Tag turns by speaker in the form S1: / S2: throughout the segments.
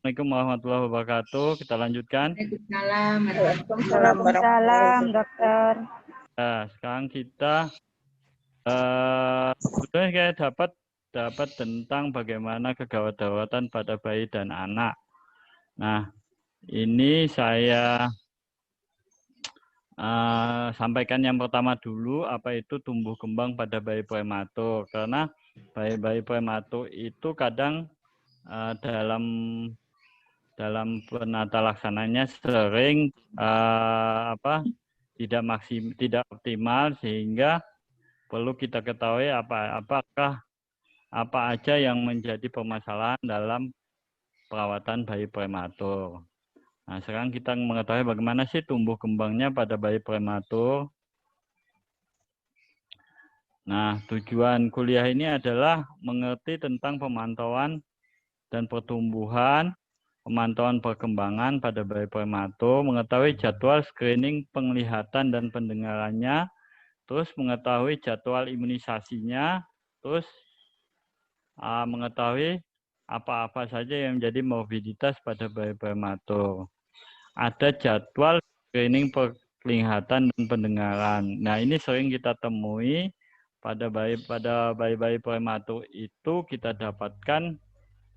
S1: Assalamualaikum warahmatullahi wabarakatuh. Kita lanjutkan.
S2: Waalaikumsalam, dokter.
S1: Nah, sekarang kita sudah kayak dapat tentang bagaimana kegawat-gawatan pada bayi dan anak. Nah, ini saya sampaikan yang pertama dulu, apa itu tumbuh kembang pada bayi prematur. Karena bayi-bayi prematur itu kadang dalam penata laksananya sering tidak optimal, sehingga perlu kita ketahui apa aja yang menjadi permasalahan dalam perawatan bayi prematur. Nah, sekarang kita mengetahui bagaimana sih tumbuh kembangnya pada bayi prematur. Nah, tujuan kuliah ini adalah mengerti tentang pemantauan dan pertumbuhan, pemantauan perkembangan pada bayi prematur, mengetahui jadwal screening penglihatan dan pendengarannya, terus mengetahui jadwal imunisasinya, terus mengetahui apa-apa saja yang menjadi morbiditas pada bayi prematur. Ada jadwal screening penglihatan dan pendengaran. Nah, ini sering kita temui pada bayi-bayi prematur itu kita dapatkan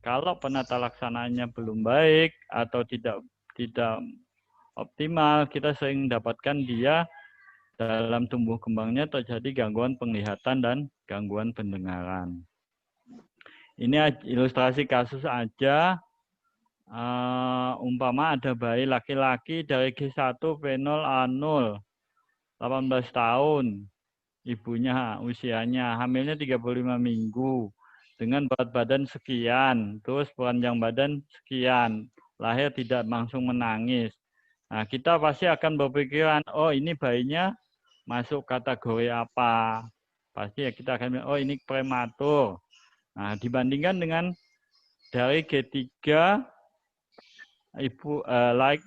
S1: kalau penata laksanaannya belum baik atau tidak optimal, kita sering dapatkan dia dalam tumbuh kembangnya terjadi gangguan penglihatan dan gangguan pendengaran. Ini ilustrasi kasus aja. Umpama ada bayi laki-laki dari G1 V0 A0, 18 tahun, ibunya usianya hamilnya 35 minggu, dengan berat badan sekian, terus panjang badan sekian, lahir tidak langsung menangis. Nah, kita pasti akan berpikiran, oh ini bayinya masuk kategori apa? Pasti ya kita akan bilang, oh ini prematur. Nah, dibandingkan dengan dari G3,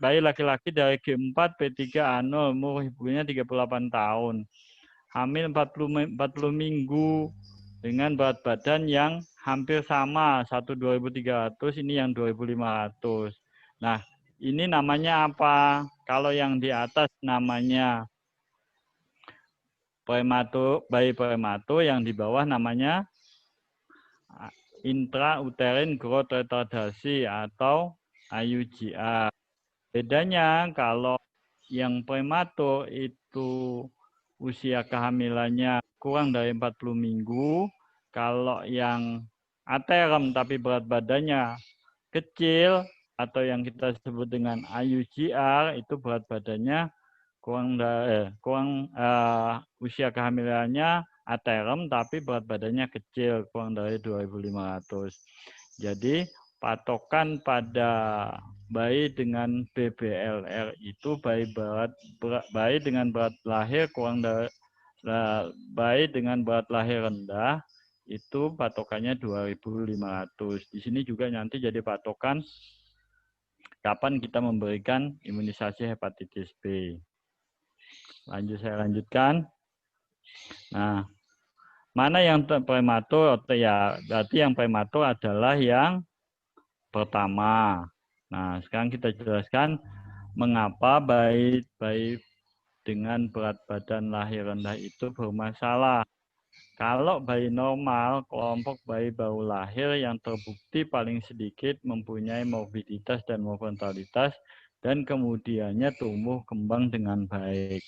S1: bayi laki-laki dari G4 P3A0, umur ibunya 38 tahun. Hamil 40 minggu dengan berat badan yang hampir sama, 1.300, ini yang 2.500. Nah, ini namanya apa? Kalau yang di atas namanya bayi prematur, yang di bawah namanya intrauterine growth retardasi atau IUGR. Bedanya kalau yang prematur itu usia kehamilannya kurang dari 40 minggu, kalau yang aterem tapi berat badannya kecil atau yang kita sebut dengan IUGR itu berat badannya usia kehamilannya aterem tapi berat badannya kecil, kurang dari 2.500. Jadi patokan pada bayi dengan BBLR itu bayi dengan berat lahir bayi dengan berat lahir rendah itu patokannya 2.500. Di sini juga nanti jadi patokan kapan kita memberikan imunisasi hepatitis B. Saya lanjutkan. Nah, mana yang prematur? Ya, berarti yang prematur adalah yang pertama. Nah, sekarang kita jelaskan mengapa bayi dengan berat badan lahir rendah itu bermasalah. Kalau bayi normal, kelompok bayi baru lahir yang terbukti paling sedikit mempunyai morbiditas dan mortalitas dan kemudiannya tumbuh kembang dengan baik.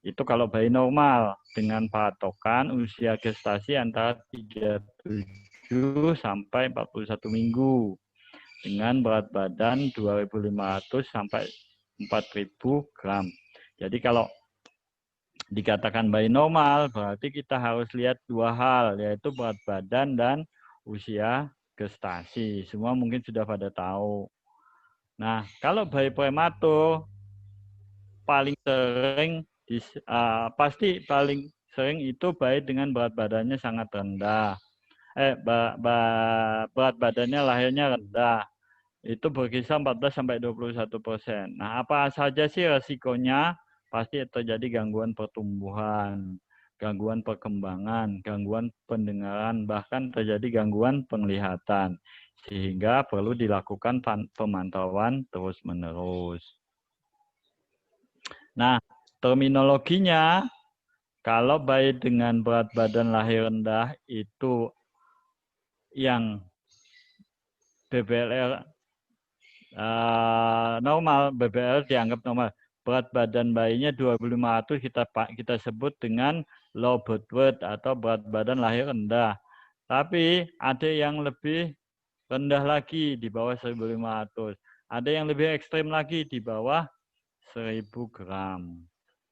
S1: Itu kalau bayi normal dengan patokan usia gestasi antara 37 sampai 41 minggu dengan berat badan 2.500 sampai 4.000 gram. Jadi kalau dikatakan bayi normal, berarti kita harus lihat dua hal, yaitu berat badan dan usia gestasi. Semua mungkin sudah pada tahu. Nah, kalau bayi prematur paling sering pasti paling sering itu bayi dengan berat badannya sangat rendah. Berat badannya lahirnya rendah. Itu berkisar 14-21%. Nah, apa saja sih resikonya? Pasti terjadi gangguan pertumbuhan, gangguan perkembangan, gangguan pendengaran, bahkan terjadi gangguan penglihatan. sehingga perlu dilakukan pemantauan terus-menerus. Nah, terminologinya, kalau bayi dengan berat badan lahir rendah itu yang BBL normal, BBL dianggap normal. Berat badan bayinya 2500 kita sebut dengan low birth weight atau berat badan lahir rendah. Tapi ada yang lebih rendah lagi di bawah 1500. Ada yang lebih ekstrim lagi di bawah 1000 gram.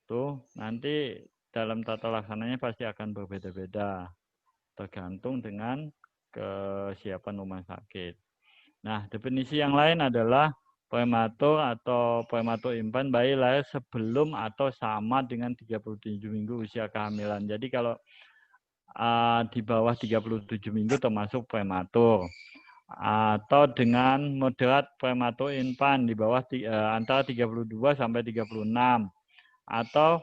S1: Tuh, nanti dalam tata laksananya pasti akan berbeda-beda. Tergantung dengan kesiapan rumah sakit. Nah, definisi yang lain adalah prematur atau prematur infant bayi lahir sebelum atau sama dengan 37 minggu usia kehamilan. Jadi kalau di bawah 37 minggu termasuk prematur. Atau dengan moderat prematur infant di bawah antara 32 sampai 36. Atau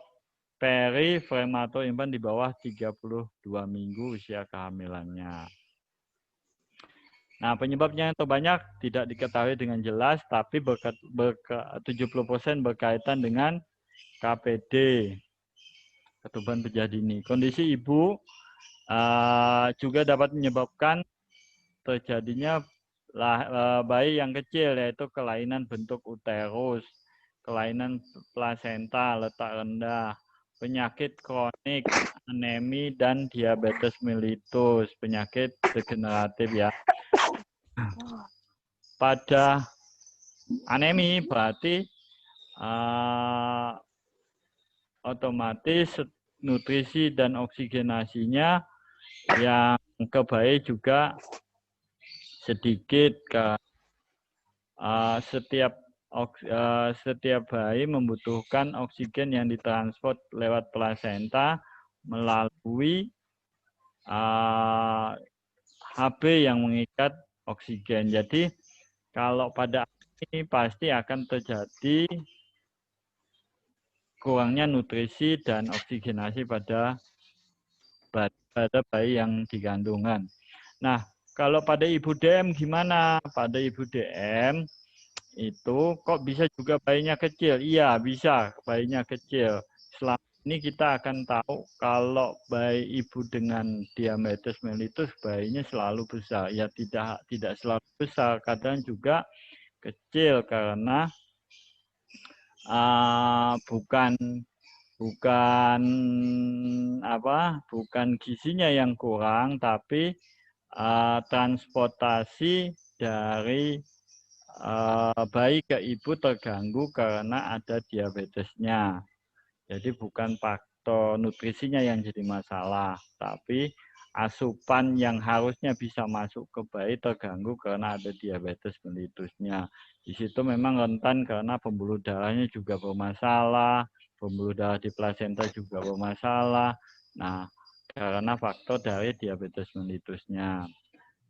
S1: peri prematur infant di bawah 32 minggu usia kehamilannya. Nah, penyebabnya yang terbanyak tidak diketahui dengan jelas, tapi 70% berkaitan dengan KPD, ketuban pejah dini. Kondisi ibu juga dapat menyebabkan terjadinya bayi yang kecil, yaitu kelainan bentuk uterus, kelainan plasenta, letak rendah, penyakit kronik, anemi, dan diabetes mellitus, penyakit degeneratif ya. Pada anemi berarti otomatis nutrisi dan oksigenasinya yang ke bayi juga sedikit. Setiap bayi membutuhkan oksigen yang ditransport lewat plasenta melalui HB yang mengikat oksigen. Jadi kalau pada ini pasti akan terjadi kurangnya nutrisi dan oksigenasi pada bayi yang dikandungan. Nah, kalau pada ibu DM gimana? Pada ibu DM itu kok bisa juga bayinya kecil? Iya, bisa bayinya kecil. Selama ini kita akan tahu kalau bayi ibu dengan diabetes mellitus bayinya selalu besar. Ya tidak selalu besar, kadang juga kecil karena bukan gizinya yang kurang, tapi transportasi dari bayi ke ibu terganggu karena ada diabetesnya. Jadi bukan faktor nutrisinya yang jadi masalah, tapi asupan yang harusnya bisa masuk ke bayi terganggu karena ada diabetes mellitusnya. Di situ memang rentan karena pembuluh darahnya juga bermasalah, pembuluh darah di plasenta juga bermasalah. Nah, karena faktor dari diabetes mellitusnya.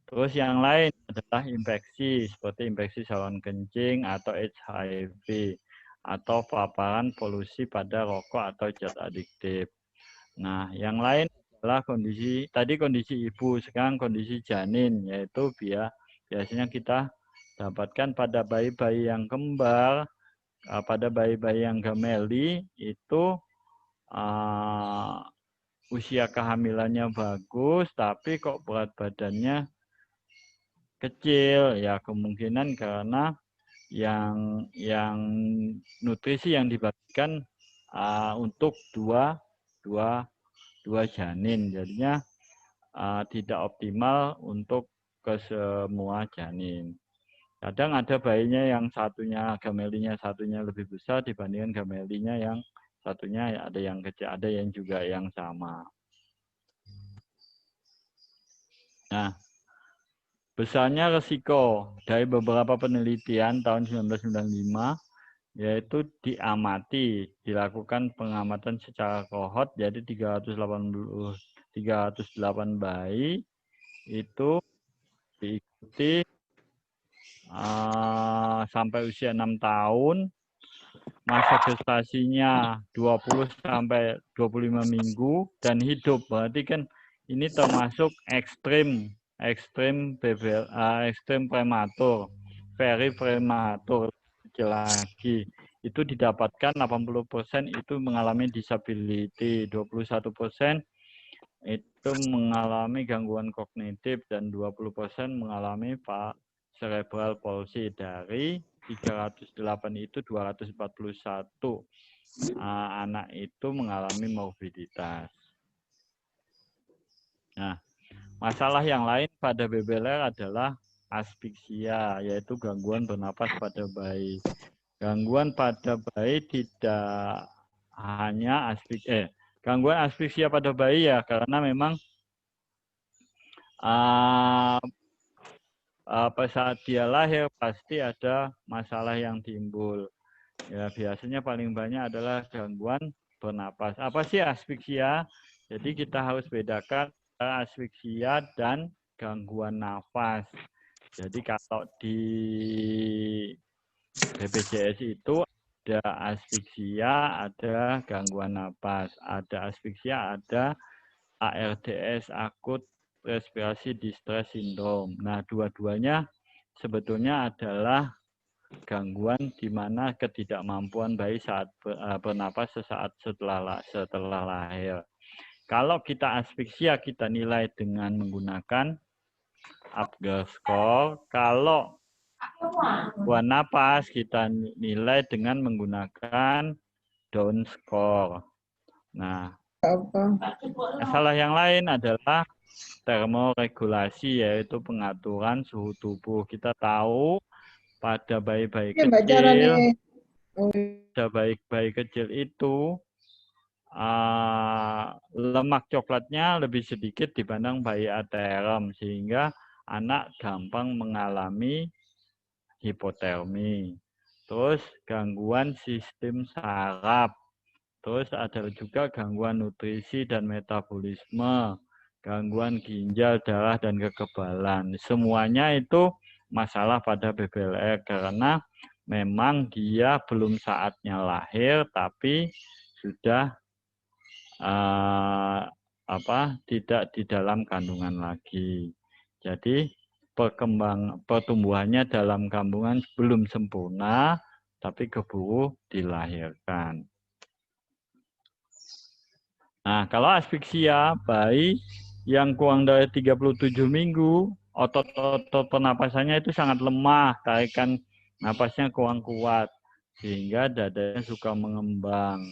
S1: Terus yang lain adalah infeksi, seperti infeksi saluran kencing atau HIV, atau paparan polusi pada rokok atau zat adiktif. Nah, yang lain adalah kondisi ibu, sekarang kondisi janin, yaitu biasanya kita dapatkan pada bayi-bayi yang kembar, pada bayi-bayi yang gemeli itu usia kehamilannya bagus, tapi kok berat badannya kecil, ya kemungkinan karena yang nutrisi yang dibagikan untuk dua janin, jadinya tidak optimal untuk ke semua janin. Kadang ada bayinya yang gamelinya satunya lebih besar dibandingkan gamelinya yang satunya, ada yang kecil, ada yang juga yang sama. Nah, besarnya resiko dari beberapa penelitian tahun 1995 yaitu dilakukan pengamatan secara kohort, jadi 308 bayi itu diikuti sampai usia 6 tahun, masa gestasinya 20 sampai 25 minggu dan hidup. Berarti kan ini termasuk ekstrim ekstrim ekstrim prematur, very prematur, kecil lagi. Itu didapatkan 80% itu mengalami disability, 21% itu mengalami gangguan kognitif, dan 20% mengalami cerebral palsy. Dari 308 itu 241 anak itu mengalami morbiditas. Nah, masalah yang lain pada BBLR adalah asfiksia, yaitu gangguan bernapas pada bayi. Gangguan pada bayi tidak hanya gangguan asfiksia pada bayi ya, karena memang saat dia lahir pasti ada masalah yang timbul. Ya, biasanya paling banyak adalah gangguan bernapas. Apa sih asfiksia? Jadi kita harus bedakan asfiksia dan gangguan nafas. Jadi kalau di BPJS itu ada asfiksia, ada gangguan nafas. Ada asfiksia, ada ARDS, akut respirasi distress syndrome. Nah, dua-duanya sebetulnya adalah gangguan di mana ketidakmampuan bayi saat bernapas sesaat setelah lahir. Kalau kita asfiksia, kita nilai dengan menggunakan Apgar score. Kalau gangguan napas, kita nilai dengan menggunakan Down score. Nah, masalah yang lain adalah termoregulasi, yaitu pengaturan suhu tubuh. Kita tahu pada bayi-bayi kecil, bayi kecil itu lemak coklatnya lebih sedikit dibanding bayi aterem, sehingga anak gampang mengalami hipotermi. Terus gangguan sistem saraf. Terus ada juga gangguan nutrisi dan metabolisme, gangguan ginjal, darah, dan kekebalan. Semuanya itu masalah pada BBLR karena memang dia belum saatnya lahir, tapi sudah tidak di dalam kandungan lagi. Jadi pertumbuhannya dalam kandungan belum sempurna, tapi keburu dilahirkan. Nah, kalau asfiksia, bayi yang kurang dari 37 minggu, otot-otot pernapasannya itu sangat lemah, tarikan napasnya kurang kuat, sehingga dadanya suka mengembang.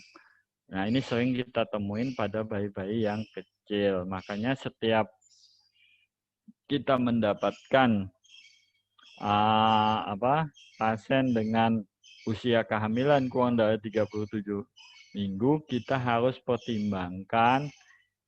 S1: Nah, ini sering kita temuin pada bayi-bayi yang kecil. Makanya setiap kita mendapatkan pasien dengan usia kehamilan kurang dari 37 minggu, kita harus pertimbangkan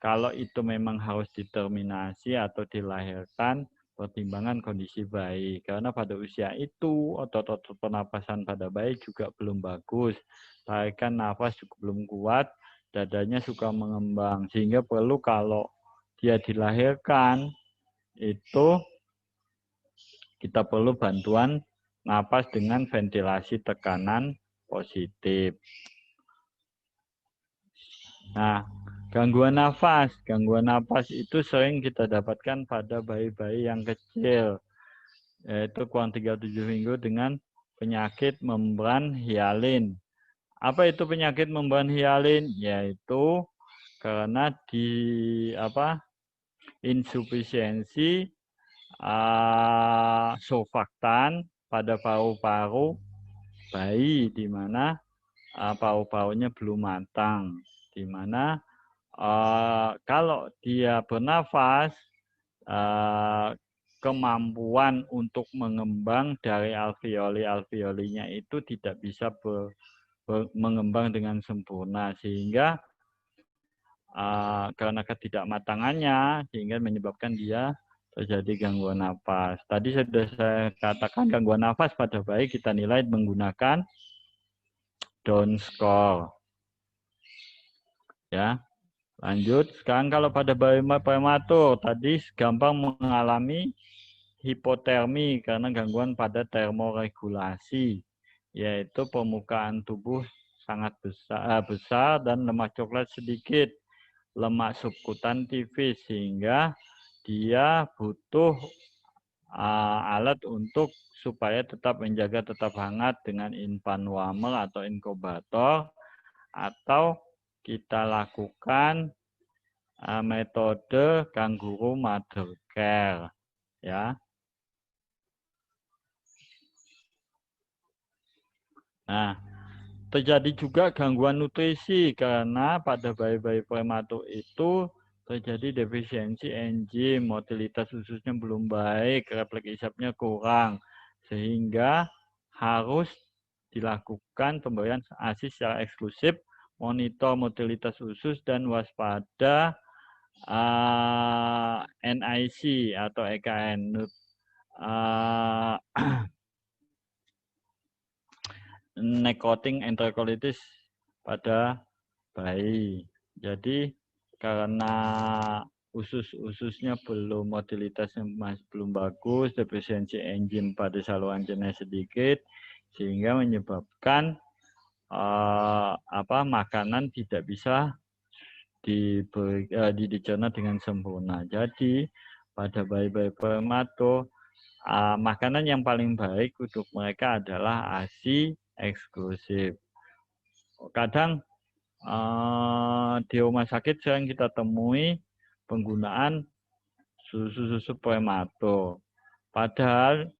S1: kalau itu memang harus diterminasi atau dilahirkan, pertimbangan kondisi bayi. Karena pada usia itu, otot-otot pernapasan pada bayi juga belum bagus. Tarikan nafas juga belum kuat, dadanya suka mengembang. Sehingga perlu kalau dia dilahirkan, itu kita perlu bantuan napas dengan ventilasi tekanan positif. Nah, gangguan nafas itu sering kita dapatkan pada bayi-bayi yang kecil, yaitu kurang 37 minggu dengan penyakit membran hialin. Apa itu penyakit membran hialin? Yaitu karena insufisiensi surfaktan pada paru-paru bayi, di mana paru-parunya belum matang, di mana kalau dia bernafas, kemampuan untuk mengembang dari alveoli-alveolinya itu tidak bisa mengembang dengan sempurna, sehingga karena ketidakmatangannya sehingga menyebabkan dia terjadi gangguan nafas. Tadi sudah saya katakan gangguan nafas pada bayi kita nilai menggunakan Down score. Ya. Lanjut, sekarang kalau pada bayi prematur, tadi gampang mengalami hipotermi karena gangguan pada termoregulasi, yaitu permukaan tubuh sangat besar dan lemak coklat sedikit, lemak subkutan tipis, sehingga dia butuh alat untuk supaya tetap menjaga tetap hangat dengan infant warmer atau inkubator, atau kita lakukan metode kangguru mother care, ya. Nah, terjadi juga gangguan nutrisi karena pada bayi-bayi prematur itu terjadi defisiensi enzim, motilitas ususnya belum baik, refleks isapnya kurang, sehingga harus dilakukan pemberian ASI secara eksklusif, monitor motilitas usus dan waspada NIC atau EKN, necrotic enterocolitis pada bayi. Jadi karena usus-ususnya belum, motilitasnya masih belum bagus, defisiensi enzim pada saluran cerna sedikit, sehingga menyebabkan makanan tidak bisa dicerna dengan sempurna. Jadi pada bayi-bayi prematur, makanan yang paling baik untuk mereka adalah ASI eksklusif. Kadang di rumah sakit sering kita temui penggunaan susu-susu prematur. Padahal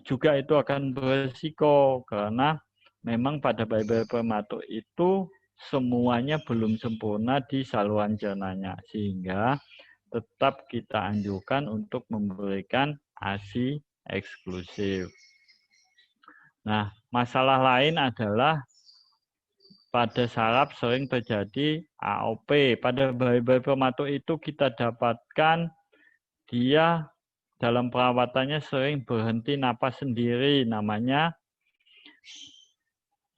S1: juga itu akan berisiko karena memang pada bayi-bayi prematur itu semuanya belum sempurna di saluran cernanya, sehingga tetap kita anjurkan untuk memberikan ASI eksklusif. Nah, masalah lain adalah pada saraf sering terjadi AOP. Pada bayi-bayi prematur itu kita dapatkan dia dalam perawatannya sering berhenti napas sendiri, namanya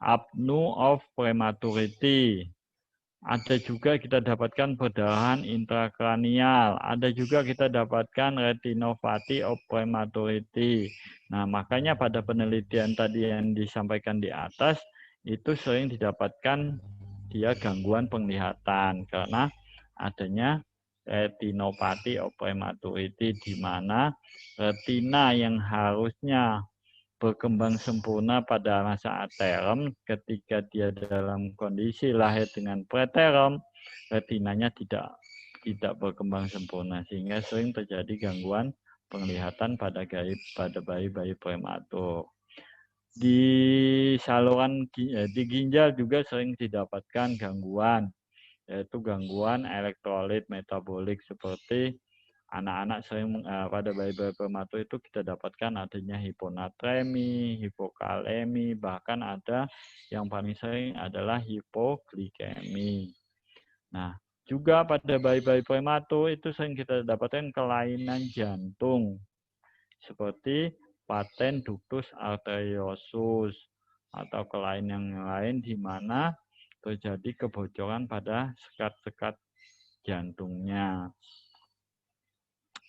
S1: apnea of prematurity. Ada juga kita dapatkan perdarahan intrakranial. Ada juga kita dapatkan retinopathy of prematurity. Nah, makanya pada penelitian tadi yang disampaikan di atas, itu sering didapatkan dia gangguan penglihatan karena adanya retinopathy of prematurity, di mana retina yang harusnya berkembang sempurna pada masa aterem, ketika dia dalam kondisi lahir dengan preterem, retinanya tidak berkembang sempurna, sehingga sering terjadi gangguan penglihatan pada bayi-bayi prematur. Di saluran di ginjal juga sering didapatkan gangguan, yaitu gangguan elektrolit metabolik, seperti anak-anak sering pada bayi-bayi prematur itu kita dapatkan adanya hiponatremi, hipokalemi, bahkan ada yang paling sering adalah hipoglikemi. Nah, juga pada bayi-bayi prematur itu sering kita dapatkan kelainan jantung seperti patent ductus arteriosus atau kelainan yang lain di mana terjadi kebocoran pada sekat-sekat jantungnya.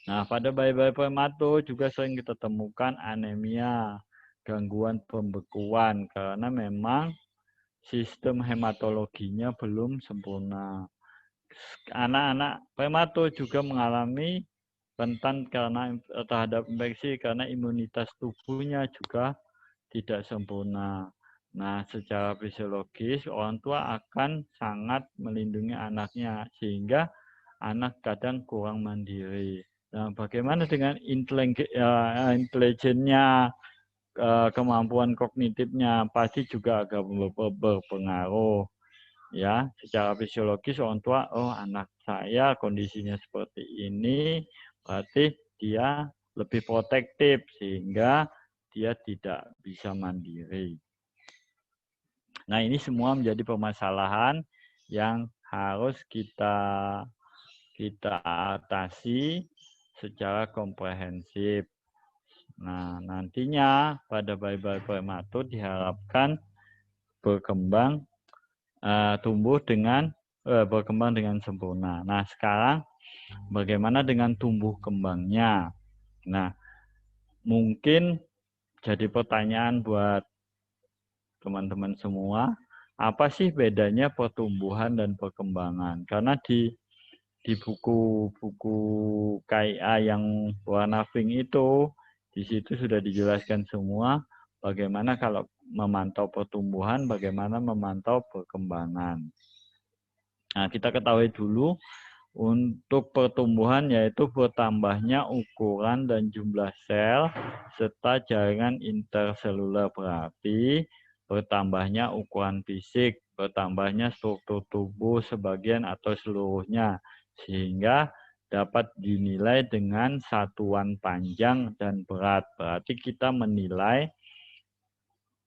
S1: Nah, pada bayi-bayi prematur juga sering kita temukan anemia, gangguan pembekuan, karena memang sistem hematologinya belum sempurna. Anak-anak prematur juga mengalami rentan terhadap infeksi karena imunitas tubuhnya juga tidak sempurna. Nah, secara fisiologis orang tua akan sangat melindungi anaknya, sehingga anak kadang kurang mandiri. Nah, bagaimana dengan intelijennya, kemampuan kognitifnya, pasti juga agak berpengaruh. Ya, secara fisiologis orang tua, oh anak saya kondisinya seperti ini, berarti dia lebih protektif sehingga dia tidak bisa mandiri. Nah, ini semua menjadi permasalahan yang harus kita atasi secara komprehensif. Nah, nantinya pada bayi-bayi prematur diharapkan berkembang berkembang dengan sempurna. Nah, sekarang bagaimana dengan tumbuh kembangnya? Nah, mungkin jadi pertanyaan buat teman-teman semua, apa sih bedanya pertumbuhan dan perkembangan? Karena di di buku-buku KIA yang warna pink itu, di situ sudah dijelaskan semua bagaimana kalau memantau pertumbuhan, bagaimana memantau perkembangan. Nah, kita ketahui dulu untuk pertumbuhan yaitu bertambahnya ukuran dan jumlah sel serta jaringan interseluler, berarti bertambahnya ukuran fisik, bertambahnya struktur tubuh sebagian atau seluruhnya, sehingga dapat dinilai dengan satuan panjang dan berat. Berarti kita menilai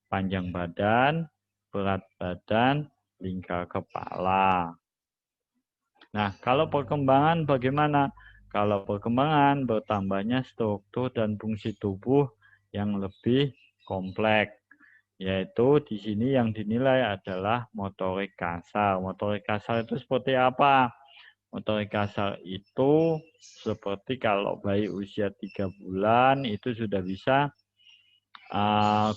S1: panjang badan, berat badan, lingkar kepala. Nah, kalau perkembangan bagaimana? Kalau perkembangan bertambahnya struktur dan fungsi tubuh yang lebih kompleks. Yaitu di sini yang dinilai adalah motorik kasar. Motorik kasar itu seperti apa? Motorik kasar itu seperti kalau bayi usia 3 bulan itu sudah bisa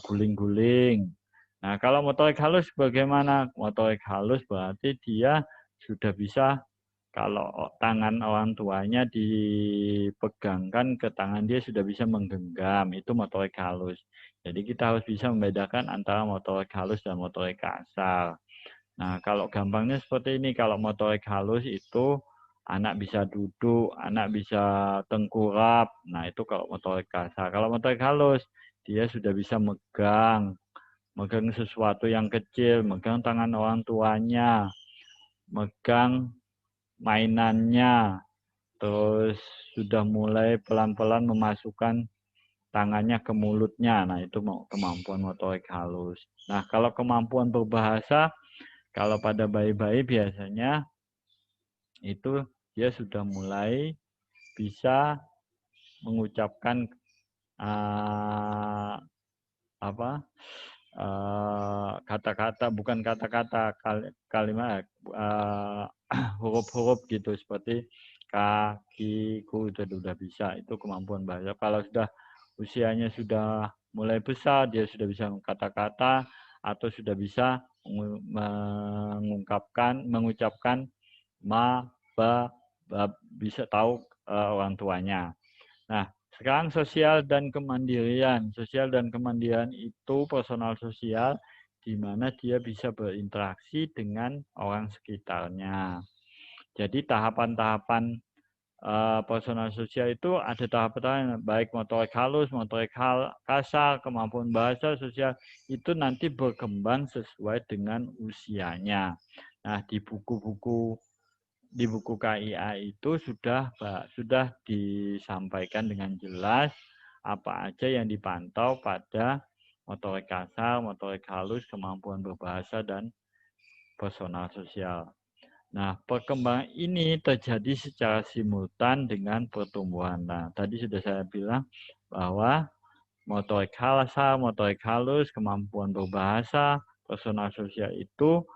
S1: guling-guling. Nah, kalau motorik halus bagaimana? Motorik halus berarti dia sudah bisa, kalau tangan orang tuanya dipegangkan ke tangan dia sudah bisa menggenggam, itu motorik halus. Jadi kita harus bisa membedakan antara motorik halus dan motorik kasar. Nah, kalau gampangnya seperti ini, kalau motorik halus itu anak bisa duduk, anak bisa tengkurap. Nah, itu kalau motorik kasar. Kalau motorik halus, dia sudah bisa megang sesuatu yang kecil, megang tangan orang tuanya, megang mainannya, terus sudah mulai pelan-pelan memasukkan tangannya ke mulutnya. Nah, itu kemampuan motorik halus. Nah, kalau kemampuan berbahasa, kalau pada bayi-bayi biasanya itu dia sudah mulai bisa mengucapkan kata-kata, bukan kata-kata, kalimat, huruf-huruf gitu, seperti kakiku itu sudah bisa, itu kemampuan bahasa. Kalau sudah usianya sudah mulai besar, dia sudah bisa kata-kata atau sudah bisa mengucapkan ma, ba, bisa tahu orang tuanya. Nah, sekarang sosial dan kemandirian. Sosial dan kemandirian itu personal sosial di mana dia bisa berinteraksi dengan orang sekitarnya. Jadi tahapan-tahapan personal sosial itu ada tahapan baik motorik halus, motorik kasar, kemampuan bahasa sosial itu nanti berkembang sesuai dengan usianya. Nah, di buku KIA itu sudah disampaikan dengan jelas apa aja yang dipantau pada motorik kasar, motorik halus, kemampuan berbahasa, dan personal sosial. Nah, perkembangan ini terjadi secara simultan dengan pertumbuhan. Nah, tadi sudah saya bilang bahwa motorik kasar, motorik halus, kemampuan berbahasa, personal sosial itu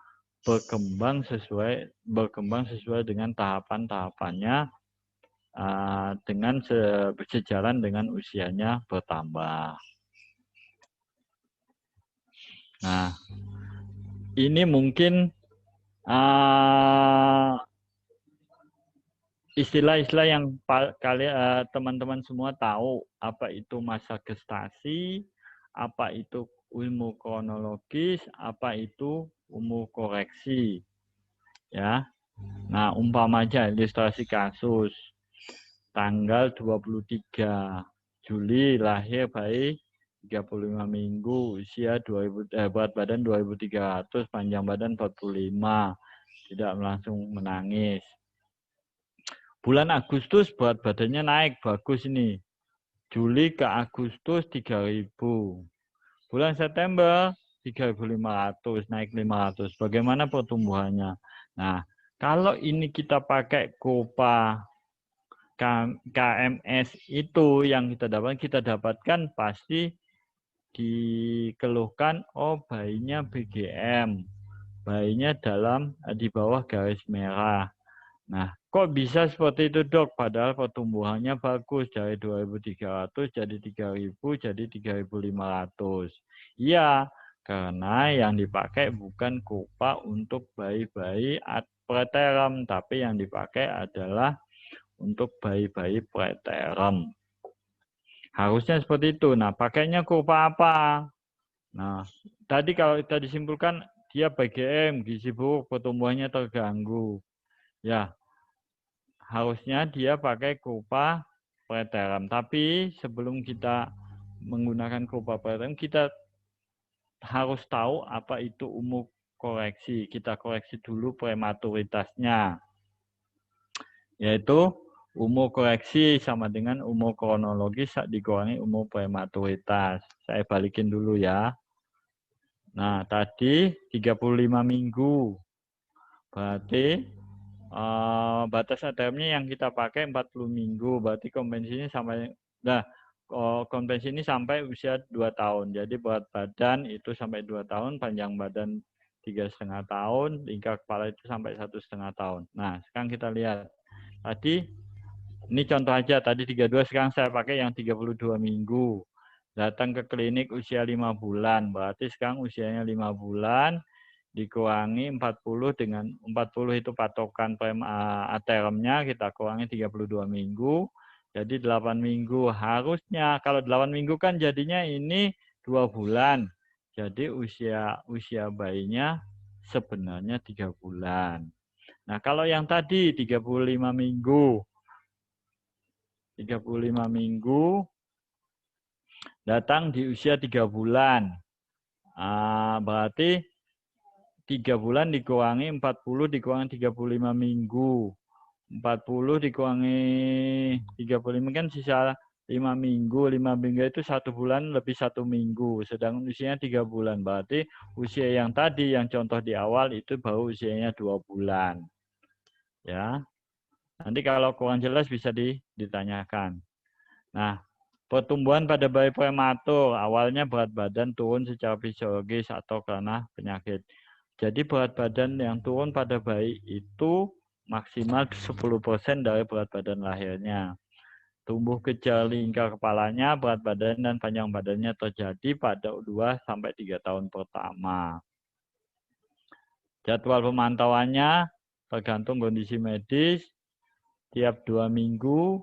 S1: berkembang sesuai dengan tahapan-tahapannya, dengan sejalan dengan usianya bertambah. Nah, ini mungkin istilah-istilah yang kalian teman-teman semua tahu, apa itu masa gestasi, apa itu ilmu kronologis, apa itu umur koreksi. Ya. Nah, umpama aja ilustrasi kasus. Tanggal 23 Juli lahir bayi 35 minggu, usia berat badan 2300, panjang badan 45, tidak langsung menangis. Bulan Agustus berat badannya naik, bagus ini. Juli ke Agustus 3000. Bulan September 3500, naik 500. Bagaimana pertumbuhannya? Nah, kalau ini kita pakai Kopa KMS itu yang kita dapatkan pasti dikeluhkan, oh bayinya BGM, bayinya di bawah garis merah. Nah, kok bisa seperti itu, Dok? Padahal pertumbuhannya bagus, dari 2300 jadi 3000 jadi 3500. Iya, karena yang dipakai bukan Kopa untuk bayi-bayi preterm, tapi yang dipakai adalah untuk bayi-bayi preterm. Harusnya seperti itu. Nah, pakainya kurva apa? Nah, tadi kalau kita disimpulkan dia BGM, gizi buruk, pertumbuhannya terganggu. Ya, harusnya dia pakai kurva preterm. Tapi sebelum kita menggunakan kurva preterm, kita harus tahu apa itu umur koreksi. Kita koreksi dulu prematuritasnya. Yaitu umur koreksi sama dengan umur kronologis dikurangi umur prematuritas. Saya balikin dulu ya. Nah, tadi 35 minggu. Berarti batas ATM-nya yang kita pakai 40 minggu. Berarti konvensinya sampai konvensi ini sampai usia 2 tahun. Jadi berat badan itu sampai 2 tahun, panjang badan 3,5 tahun, lingkar kepala itu sampai 1,5 tahun. Nah, sekarang kita lihat. Tadi ini contoh aja, tadi 32, sekarang saya pakai yang 32 minggu. Datang ke klinik usia 5 bulan, berarti sekarang usianya 5 bulan, dikurangi 40 dengan 40 itu patokan ATRM-nya, kita kurangi 32 minggu, jadi 8 minggu. Harusnya, kalau 8 minggu kan jadinya ini 2 bulan. Jadi usia bayinya sebenarnya 3 bulan. Nah, kalau yang tadi 35 minggu, 35 minggu, datang di usia 3 bulan. Berarti 3 bulan dikurangi 40 dikurangi 35 minggu. 40 dikurangi 35 kan sisa 5 minggu. 5 minggu itu 1 bulan lebih 1 minggu. Sedangkan usianya 3 bulan. Berarti usia yang tadi, yang contoh di awal itu baru usianya 2 bulan. Ya. Nanti kalau kurang jelas bisa ditanyakan. Nah, pertumbuhan pada bayi prematur, awalnya berat badan turun secara fisiologis atau karena penyakit. Jadi berat badan yang turun pada bayi itu maksimal 10% dari berat badan lahirnya. Tumbuh kecil lingkar kepalanya, berat badan dan panjang badannya terjadi pada 2-3 tahun pertama. Jadwal pemantauannya tergantung kondisi medis, tiap 2 minggu,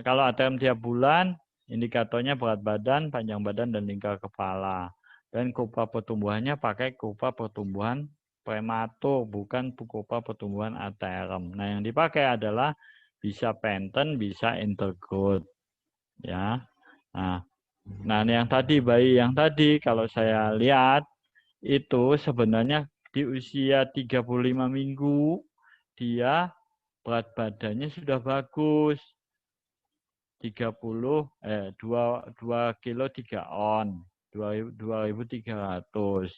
S1: kalau ATM tiap bulan, indikatornya berat badan, panjang badan, dan lingkar kepala. Dan kurva pertumbuhannya pakai kurva pertumbuhan prematur, bukan kurva pertumbuhan ATM. Nah, yang dipakai adalah bisa Penton, bisa Intergrowth. Ya. Nah, yang tadi, bayi yang tadi, kalau saya lihat, itu sebenarnya di usia 35 minggu, dia berat badannya sudah bagus. 2 kilo 3 on, 2.300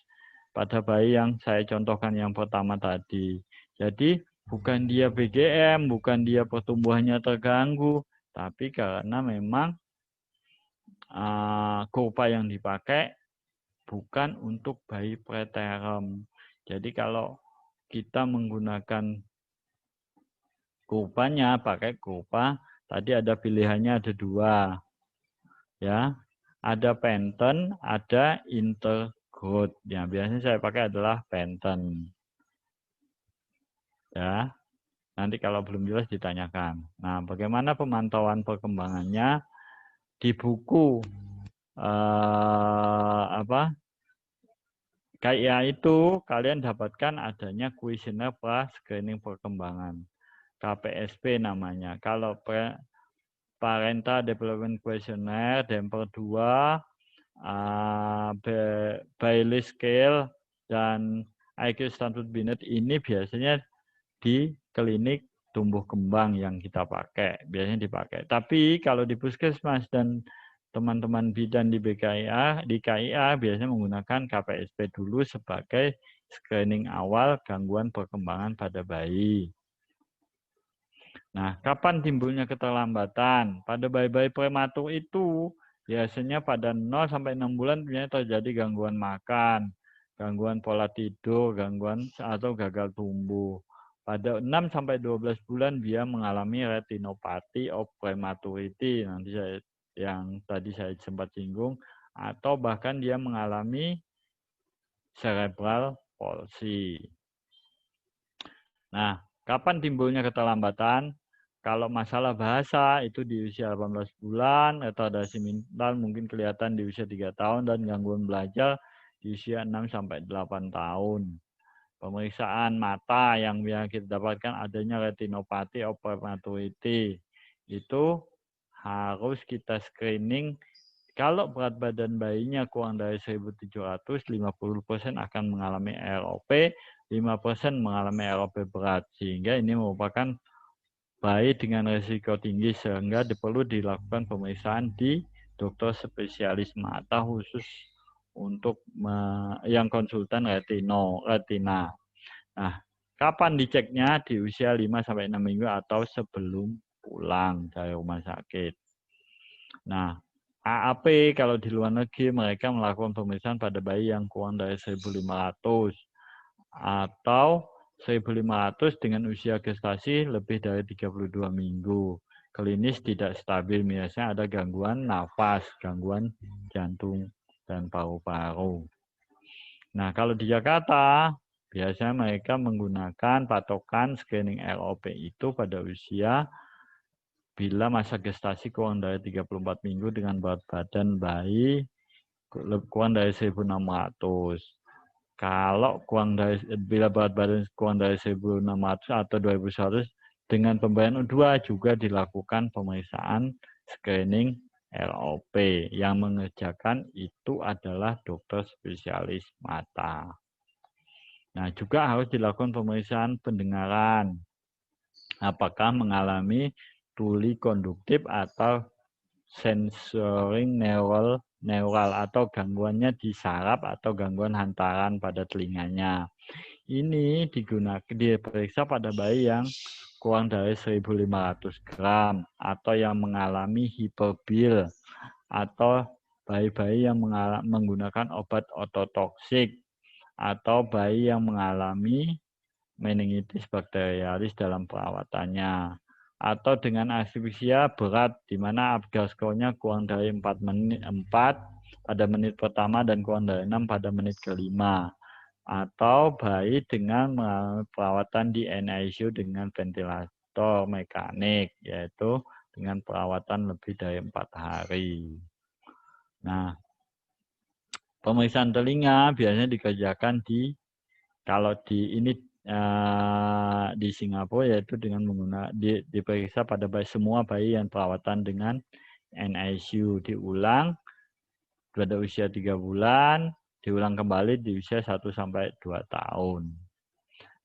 S1: pada bayi yang saya contohkan yang pertama tadi. Jadi bukan dia BGM, bukan dia pertumbuhannya terganggu, tapi karena memang kurva yang dipakai bukan untuk bayi preterm. Jadi kalau kita menggunakan kurvanya pakai kurva, tadi ada pilihannya ada 2. Ya. Ada Penton, ada Intergrowth. Ya, biasanya saya pakai adalah Penton. Ya. Nanti kalau belum jelas ditanyakan. Nah, bagaimana pemantauan perkembangannya di buku KIA itu kalian dapatkan adanya kuesioner pra-screening perkembangan. KPSP namanya. Kalau Parental Development Questionnaire, Demper 2, Bailey Scale, dan IQ Stanford Binet ini biasanya di klinik tumbuh kembang yang kita pakai. Biasanya dipakai. Tapi kalau di puskesmas dan teman-teman bidan di BKIA, di KIA biasanya menggunakan KPSP dulu sebagai screening awal gangguan perkembangan pada bayi. Nah, kapan timbulnya keterlambatan? Pada bayi-bayi prematur itu biasanya pada 0 sampai 6 bulan terjadi gangguan makan, gangguan pola tidur, gangguan atau gagal tumbuh. Pada 6 sampai 12 bulan dia mengalami retinopathy of prematurity, nanti yang tadi saya sempat singgung, atau bahkan dia mengalami cerebral palsy. Nah, kapan timbulnya keterlambatan? Kalau masalah bahasa itu di usia 18 bulan, retardasi mental mungkin kelihatan di usia 3 tahun, dan gangguan belajar di usia 6 sampai 8 tahun. Pemeriksaan mata yang kita dapatkan adanya retinopati of prematurity. Itu harus kita screening. Kalau berat badan bayinya kurang dari 1.700, 50% akan mengalami ROP, 5% mengalami ROP berat. Sehingga ini merupakan bayi dengan risiko tinggi, sehingga perlu dilakukan pemeriksaan di dokter spesialis mata khusus untuk yang konsultan retina. Nah, kapan diceknya? Di usia 5-6 minggu atau sebelum pulang dari rumah sakit. Nah, AAP kalau di luar negeri mereka melakukan pemeriksaan pada bayi yang kurang dari 1.500 atau 1.500 dengan usia gestasi lebih dari 32 minggu. Klinis tidak stabil, biasanya ada gangguan nafas, gangguan jantung, dan paru-paru. Nah, kalau di Jakarta, biasanya mereka menggunakan patokan screening ROP itu pada usia bila masa gestasi kurang dari 34 minggu dengan berat badan bayi kurang dari 1.600. Kalau bila berat badan kurang dari 1.600 atau 2.100 dengan pemberian U2 juga dilakukan pemeriksaan screening ROP. Yang mengerjakan itu adalah dokter spesialis mata. Nah, juga harus dilakukan pemeriksaan pendengaran. Apakah mengalami tuli konduktif atau sensoring neural atau gangguannya di saraf atau gangguan hantaran pada telinganya. Ini diperiksa pada bayi yang kurang dari 1.500 gram atau yang mengalami hiperbil atau bayi-bayi yang menggunakan obat ototoksik atau bayi yang mengalami meningitis bakterialis dalam perawatannya, atau dengan asfiksia berat di mana Apgar skornya kurang dari 4 pada menit pertama dan kurang dari 6 pada menit kelima, atau bayi dengan mengalami perawatan di NICU dengan ventilator mekanik, yaitu dengan perawatan lebih dari 4 hari. Nah, pemeriksaan telinga biasanya dikerjakan kalau di Singapura, yaitu dengan menggunakan diperiksa pada semua bayi yang perawatan dengan NICU, diulang pada usia 3 bulan, diulang kembali di usia 1-2 tahun.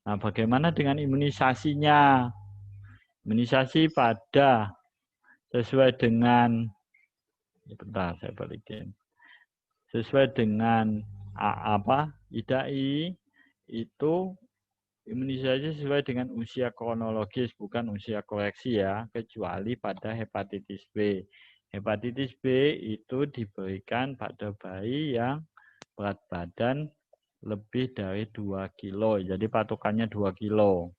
S1: Nah, bagaimana dengan imunisasinya? Imunisasi sesuai dengan saya balikin. Sesuai dengan IDAI itu imunisasi sesuai dengan usia kronologis, bukan usia koreksi ya, kecuali pada hepatitis B. Hepatitis B itu diberikan pada bayi yang berat badan lebih dari 2 kilo. Jadi patokannya 2 kilo,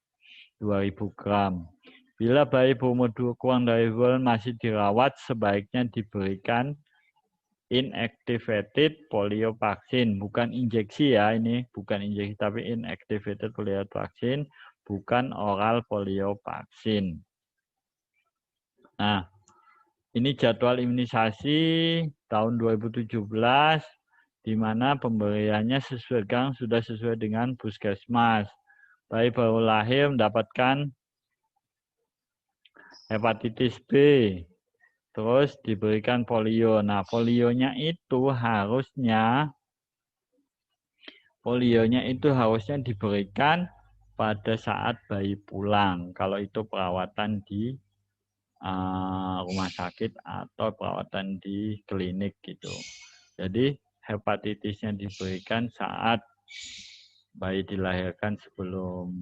S1: 2.000 gram. Bila bayi berumur kurang dari 2 bulan masih dirawat, sebaiknya diberikan inactivated polio vaksin, bukan injeksi ya, ini bukan injeksi tapi inactivated polio vaksin, bukan oral polio vaksin. Nah, ini jadwal imunisasi tahun 2017 di mana pemberiannya sudah sesuai dengan puskesmas. Bayi baru lahir mendapatkan hepatitis B, terus diberikan polio. Nah, polionya itu harusnya diberikan pada saat bayi pulang. Kalau itu perawatan di rumah sakit atau perawatan di klinik gitu. Jadi hepatitisnya diberikan saat bayi dilahirkan setelah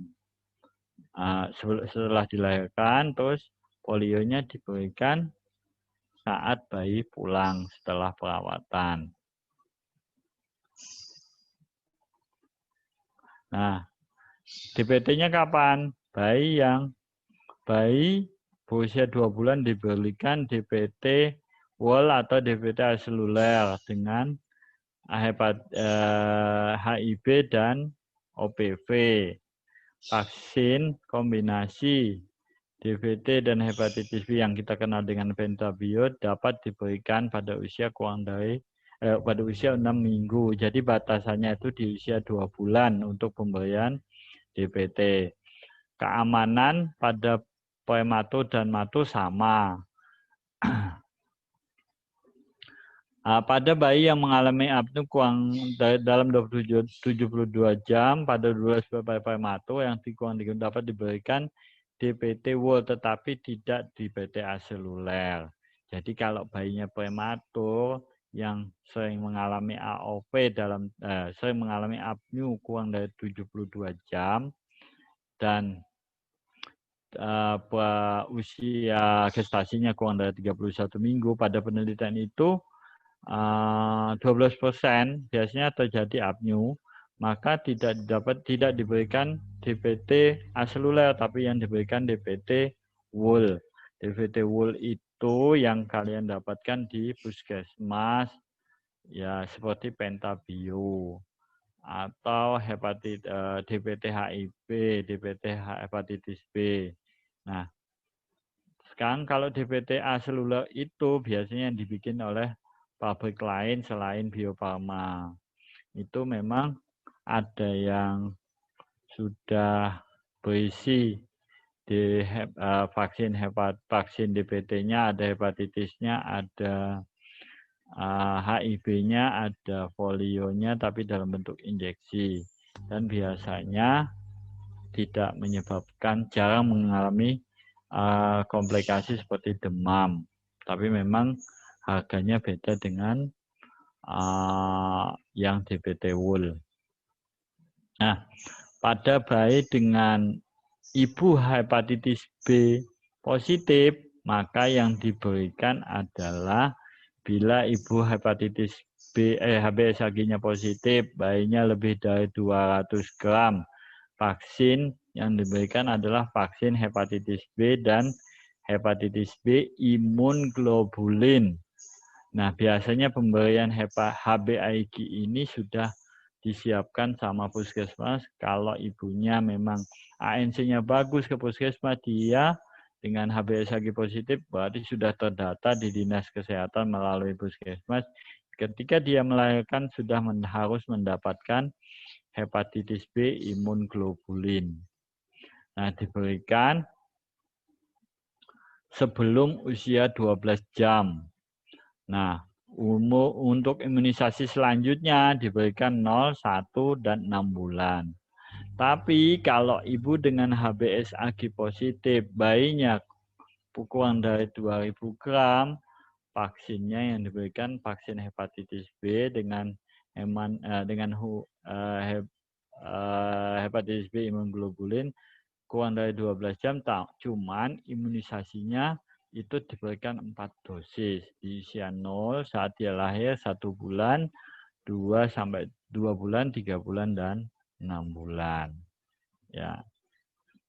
S1: dilahirkan, terus polionya diberikan saat bayi pulang setelah perawatan. Nah, DPT-nya kapan? Bayi berusia 2 bulan diberikan DPT wol atau DPT seluler dengan HIV dan OPV. vaksin kombinasi DBT dan hepatitis B yang kita kenal dengan pentabiot dapat diberikan pada usia kurang dari pada usia 6 minggu. Jadi batasannya itu di usia 2 bulan untuk pemberian DBT. Keamanan pada prematur dan matur sama. Pada bayi yang mengalami apnea kurang dalam 72 jam pada durasi prematur yang kurang dapat diberikan DBT WOL tetapi tidak DBT aseluler. Jadi kalau bayinya prematur yang sering mengalami AOP sering mengalami apnea kurang dari 72 jam dan usia gestasinya kurang dari 31 minggu, pada penelitian itu 12% biasanya terjadi apnea, maka tidak diberikan DBT aseluler, tapi yang diberikan DBT WOL. DBT WOL itu yang kalian dapatkan di puskesmas, ya seperti pentabio atau DBT HIV, DBT hepatitis B. Nah, sekarang kalau DBT aseluler itu biasanya yang dibikin oleh pabrik lain selain Bio Farma. Itu memang ada yang sudah berisi di vaksin DBT-nya, ada hepatitisnya, ada HIV-nya, ada folionya, tapi dalam bentuk injeksi. Dan biasanya tidak menyebabkan, jarang mengalami komplikasi seperti demam. Tapi memang harganya beda dengan yang DBT WOL. Nah, pada bayi dengan ibu hepatitis B positif, maka yang diberikan adalah bila ibu hepatitis B, HbS-Ag-nya positif, bayinya lebih dari 200 gram, vaksin yang diberikan adalah vaksin hepatitis B dan hepatitis B imunglobulin. Nah, biasanya pemberian HbA1g ini sudah disiapkan sama puskesmas. Kalau ibunya memang ANC-nya bagus ke puskesmas, dia dengan HbS1g positif berarti sudah terdata di Dinas Kesehatan melalui puskesmas. Ketika dia melahirkan sudah harus mendapatkan hepatitis B imunglobulin. Nah, diberikan sebelum usia 12 jam. Nah, untuk imunisasi selanjutnya diberikan 0, 1, dan 6 bulan. Tapi kalau ibu dengan HbS-Ag positif, bayinya kurang dari 2000 gram, vaksinnya yang diberikan vaksin hepatitis B dengan hepatitis B imunglobulin kurang dari 12 jam, cuman imunisasinya itu diberikan 4 dosis di usia 0 saat dia lahir 1 bulan, 2 bulan, 3 bulan, dan 6 bulan. Ya.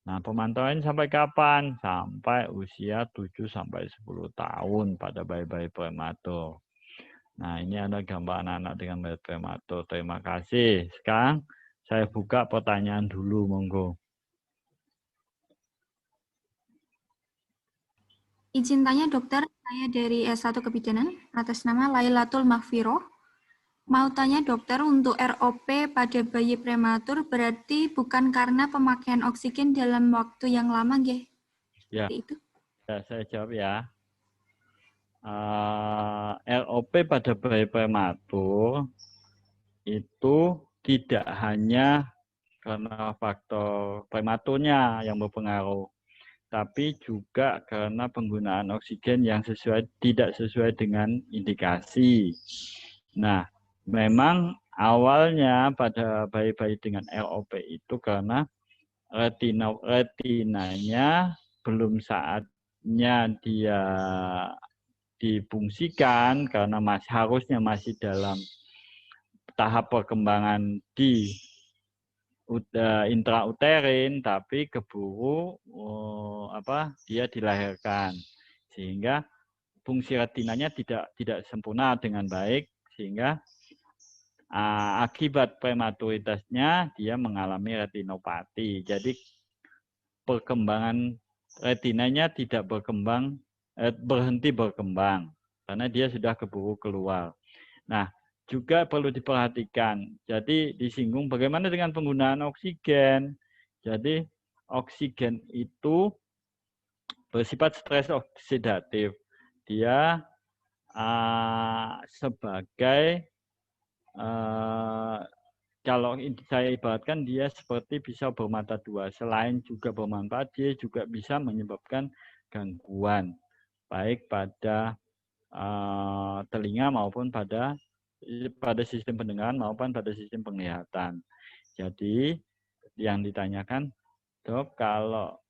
S1: Nah, pemantauan sampai kapan? Sampai usia 7 sampai 10 tahun pada bayi-bayi prematur. Nah, ini ada gambar anak-anak dengan bayi prematur. Terima kasih. Sekarang saya buka pertanyaan dulu, monggo.
S2: Izin tanya dokter, saya dari S1 Kebidanan atas nama Lailatul Mahfiroh. Mau tanya dokter, untuk ROP pada bayi prematur berarti bukan karena pemakaian oksigen dalam waktu yang lama, nggih?
S1: Ya.
S2: Itu.
S1: Ya, saya jawab ya. ROP pada bayi prematur itu tidak hanya karena faktor prematurnya yang berpengaruh, tapi juga karena penggunaan oksigen yang tidak sesuai dengan indikasi. Nah, memang awalnya pada bayi-bayi dengan ROP itu karena retinanya belum saatnya dia difungsikan karena harusnya masih dalam tahap perkembangan di intrauterin, tapi keburu dia dilahirkan sehingga fungsi retinanya tidak sempurna dengan baik, sehingga akibat prematuritasnya dia mengalami retinopati. Jadi perkembangan retinanya tidak berhenti berkembang karena dia sudah keburu keluar. Nah, juga perlu diperhatikan. Jadi disinggung bagaimana dengan penggunaan oksigen. Jadi oksigen itu bersifat stres oksidatif. Dia sebagai kalau saya ibaratkan dia seperti pisau bermata dua. Selain juga bermanfaat, dia juga bisa menyebabkan gangguan baik pada telinga maupun pada sistem pendengaran maupun pada sistem penglihatan. Jadi yang ditanyakan, Dok, kalau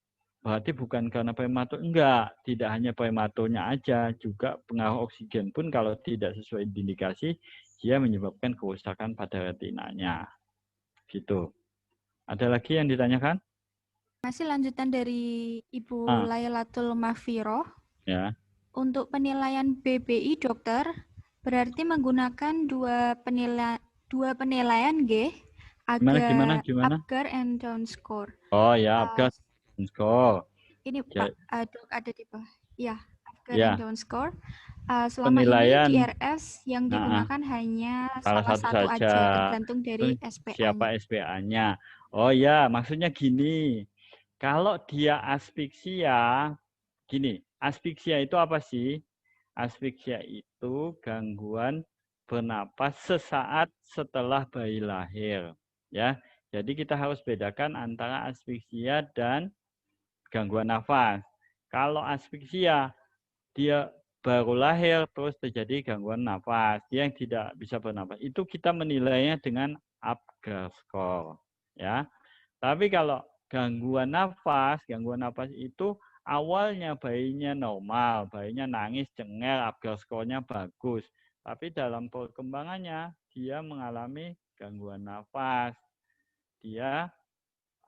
S1: berarti bukan karena prematur? Enggak, tidak hanya prematurnya aja, juga pengaruh oksigen pun kalau tidak sesuai indikasi, dia menyebabkan kerusakan pada retinanya. Gitu. Ada lagi yang ditanyakan?
S2: Masih lanjutan dari Ibu Lailatul Mahfiroh.
S1: Ya.
S2: Untuk penilaian BPI, dokter, berarti menggunakan dua penilaian G,
S1: Gimana?
S2: Apgar and Down score.
S1: Oh ya, Apgar and score.
S2: Ini Pak, dok ada di bawah. Ya, Apgar
S1: ya.
S2: and Down score. Selama
S1: penilaian,
S2: ini DRS yang digunakan hanya salah satu aja, tergantung dari SPA-nya.
S1: Siapa SPA-nya. Oh ya, maksudnya gini. Kalau dia asfiksia, gini, asfiksia itu apa sih? Asfiksia itu gangguan bernapas sesaat setelah bayi lahir. Ya, jadi kita harus bedakan antara asfiksia dan gangguan nafas. Kalau asfiksia, dia baru lahir terus terjadi gangguan nafas, dia yang tidak bisa bernapas, itu kita menilainya dengan Apgar score, ya. Tapi kalau gangguan nafas itu awalnya bayinya normal, bayinya nangis, cengeng, Apgar score-nya bagus, tapi dalam perkembangannya dia mengalami gangguan nafas, dia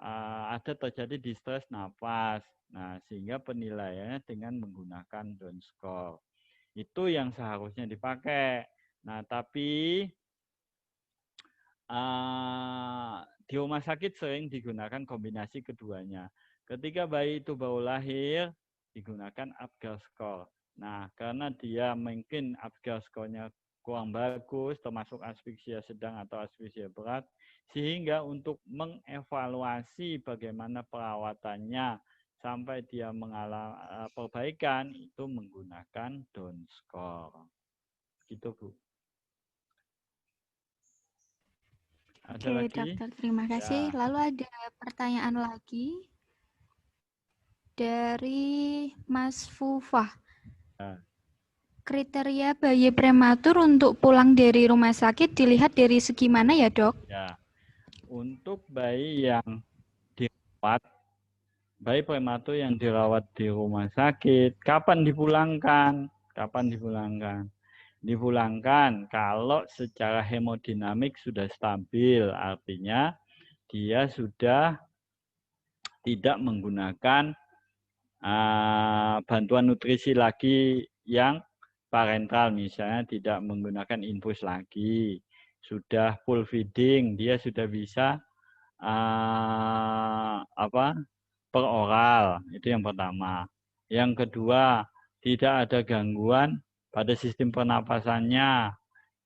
S1: ada terjadi distres nafas. Nah, sehingga penilaiannya dengan menggunakan Down score. Itu yang seharusnya dipakai. Nah, tapi di rumah sakit sering digunakan kombinasi keduanya. Ketika bayi itu baru lahir, digunakan Apgar score. Nah, karena dia mungkin Apgar score-nya kurang bagus, termasuk asfiksia sedang atau asfiksia berat, sehingga untuk mengevaluasi bagaimana perawatannya sampai dia mengalami perbaikan, itu menggunakan Down score. Gitu, Bu. Ada
S2: Oke,
S1: lagi?
S2: dokter, terima kasih. Ya. Lalu ada pertanyaan lagi dari Mas Fufah. Ya. Kriteria bayi prematur untuk pulang dari rumah sakit dilihat dari segi mana ya, Dok?
S1: Ya. Untuk bayi yang dirawat, bayi prematur yang dirawat di rumah sakit, kapan dipulangkan? Kapan dipulangkan? Dipulangkan kalau secara hemodinamik sudah stabil, artinya dia sudah tidak menggunakan bantuan nutrisi lagi yang parental, misalnya tidak menggunakan infus lagi, sudah full feeding, dia sudah bisa per oral, itu yang pertama. Yang kedua, tidak ada gangguan pada sistem pernapasannya,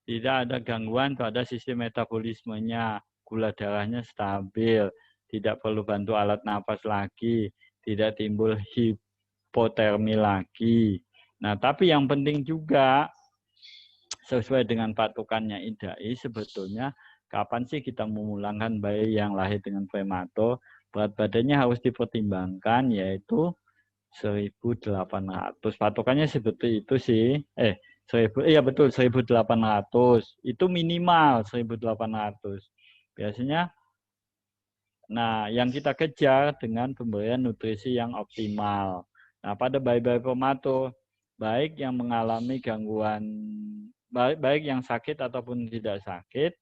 S1: tidak ada gangguan pada sistem metabolismenya, gula darahnya stabil, tidak perlu bantu alat nafas lagi, tidak timbul hipotermi lagi. Nah, tapi yang penting juga sesuai dengan patokannya IDAI, sebetulnya kapan sih kita memulangkan bayi yang lahir dengan prematur? Berat badannya harus dipertimbangkan, yaitu 1.800. Patokannya seperti itu sih. 1.800. Itu minimal 1.800. Biasanya, nah, yang kita kejar dengan pemberian nutrisi yang optimal. Nah, pada bayi-bayi prematur, baik yang mengalami gangguan, baik yang sakit ataupun tidak sakit,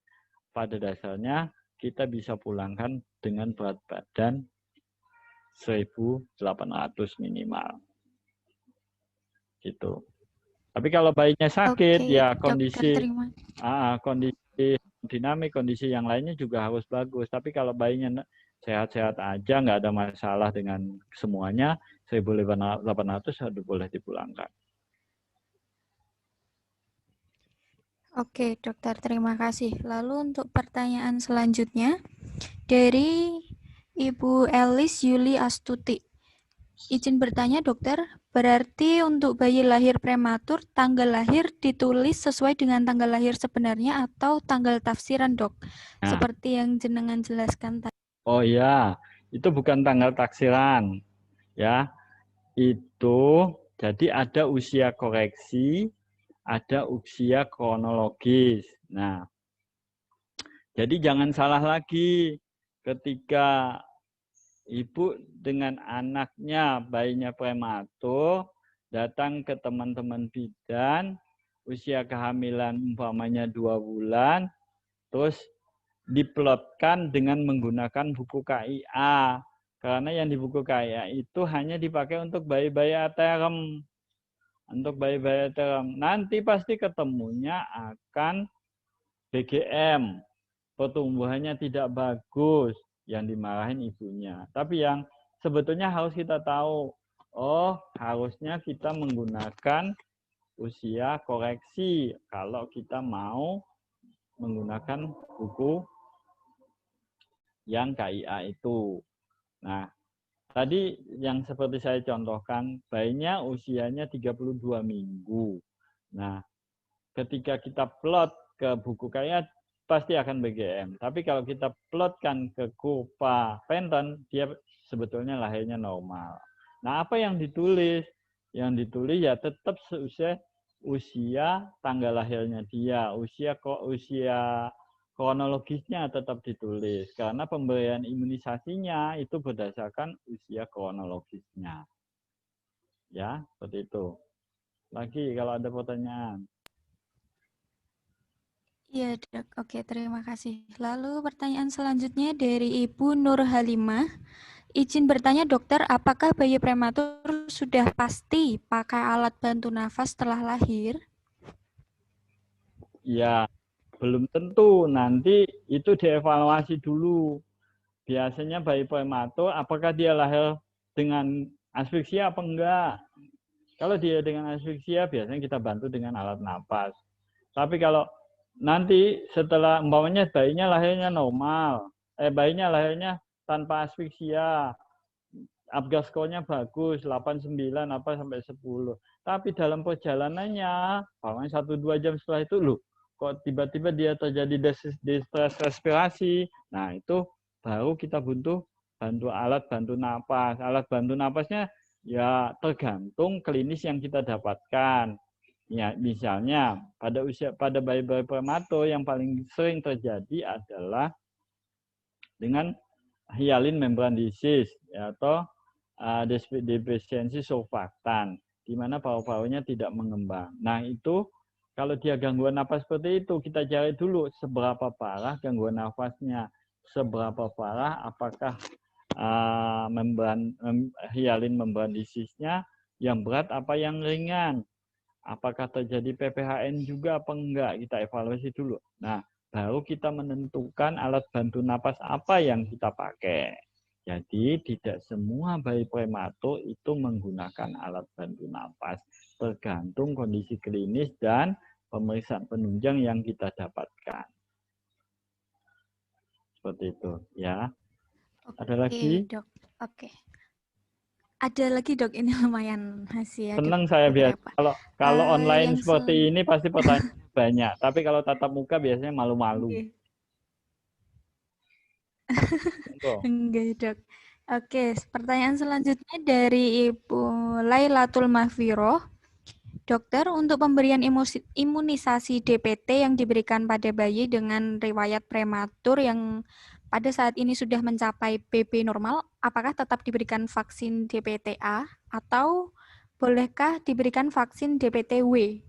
S1: pada dasarnya kita bisa pulangkan dengan berat badan 1.800 minimal. Gitu. Tapi kalau bayinya sakit, ya kondisi dinamik, kondisi yang lainnya juga harus bagus. Tapi kalau bayinya sehat-sehat aja, nggak ada masalah dengan semuanya, 1.800 boleh dipulangkan.
S2: Oke, dokter, terima kasih. Lalu untuk pertanyaan selanjutnya dari Ibu Elis Yuli Astuti. Izin bertanya, dokter, berarti untuk bayi lahir prematur, tanggal lahir ditulis sesuai dengan tanggal lahir sebenarnya atau tanggal tafsiran, dok?
S1: Nah.
S2: Seperti yang jenengan jelaskan tadi.
S1: Oh ya, itu bukan tanggal taksiran. Ya, itu jadi ada usia koreksi, ada usia kronologis. Nah, jadi jangan salah lagi ketika ibu dengan anaknya, bayinya prematur, datang ke teman-teman bidan, usia kehamilan umpamanya 2 bulan, terus diplotkan dengan menggunakan buku KIA. Karena yang di buku KIA itu hanya dipakai untuk bayi-bayi aterem. Untuk bayi-bayi aterem. Nanti pasti ketemunya akan BGM. Pertumbuhannya tidak bagus. Yang dimarahin ibunya. Tapi yang sebetulnya harus kita tahu, oh harusnya kita menggunakan usia koreksi kalau kita mau menggunakan buku yang KIA itu. Nah, tadi yang seperti saya contohkan, bayinya usianya 32 minggu. Nah, ketika kita plot ke buku KIA, pasti akan BGM. Tapi kalau kita plotkan ke kurva Penton, dia sebetulnya lahirnya normal. Nah, apa yang ditulis? Yang ditulis ya tetap usia tanggal lahirnya dia, usia kronologisnya tetap ditulis. Karena pemberian imunisasinya itu berdasarkan usia kronologisnya. Ya, seperti itu. Lagi kalau ada pertanyaan.
S2: Iya, dok. Oke, terima kasih. Lalu pertanyaan selanjutnya dari Ibu Nur Halimah. Izin bertanya, dokter, apakah bayi prematur sudah pasti pakai alat bantu nafas setelah lahir?
S1: Ya, belum tentu. Nanti itu dievaluasi dulu. Biasanya bayi prematur, apakah dia lahir dengan asfiksia apa enggak? Kalau dia dengan asfiksia, biasanya kita bantu dengan alat napas. Tapi kalau nanti setelah umpamanya bayinya lahirnya normal, bayinya lahirnya tanpa asfiksia, Apgar skornya bagus, 89 apa sampai 10. Tapi dalam perjalanannya, paling 1-2 jam setelah itu, loh, kok tiba-tiba dia terjadi distress respirasi. Nah, itu baru kita butuh alat bantu napas. Alat bantu napasnya ya tergantung klinis yang kita dapatkan. Ya, misalnya pada bayi-bayi prematur yang paling sering terjadi adalah dengan hyalin membran disease atau defisiensi surfaktan, di mana paru-parunya tidak mengembang. Nah, itu kalau dia gangguan nafas seperti itu, kita cari dulu seberapa parah gangguan nafasnya, seberapa parah apakah hyalin membran disease-nya yang berat apa yang ringan. Apakah terjadi PPHN juga apa enggak, kita evaluasi dulu. Nah, baru kita menentukan alat bantu napas apa yang kita pakai. Jadi tidak semua bayi prematur itu menggunakan alat bantu napas, tergantung kondisi klinis dan pemeriksaan penunjang yang kita dapatkan. Seperti itu, ya. Ada lagi?
S2: Dok. Oke. Ada lagi, dok, ini lumayan masih ada.
S1: Senang saya biasa. Kalau online seperti ini pasti pertanyaan banyak. Tapi kalau tatap muka biasanya malu-malu.
S2: Enggak, dok. Oke, pertanyaan selanjutnya dari Ibu Lailatul Mahfiroh. Dokter, untuk pemberian imunisasi DPT yang diberikan pada bayi dengan riwayat prematur yang pada saat ini sudah mencapai BB normal, apakah tetap diberikan vaksin DPT-A atau bolehkah diberikan vaksin DPT-W?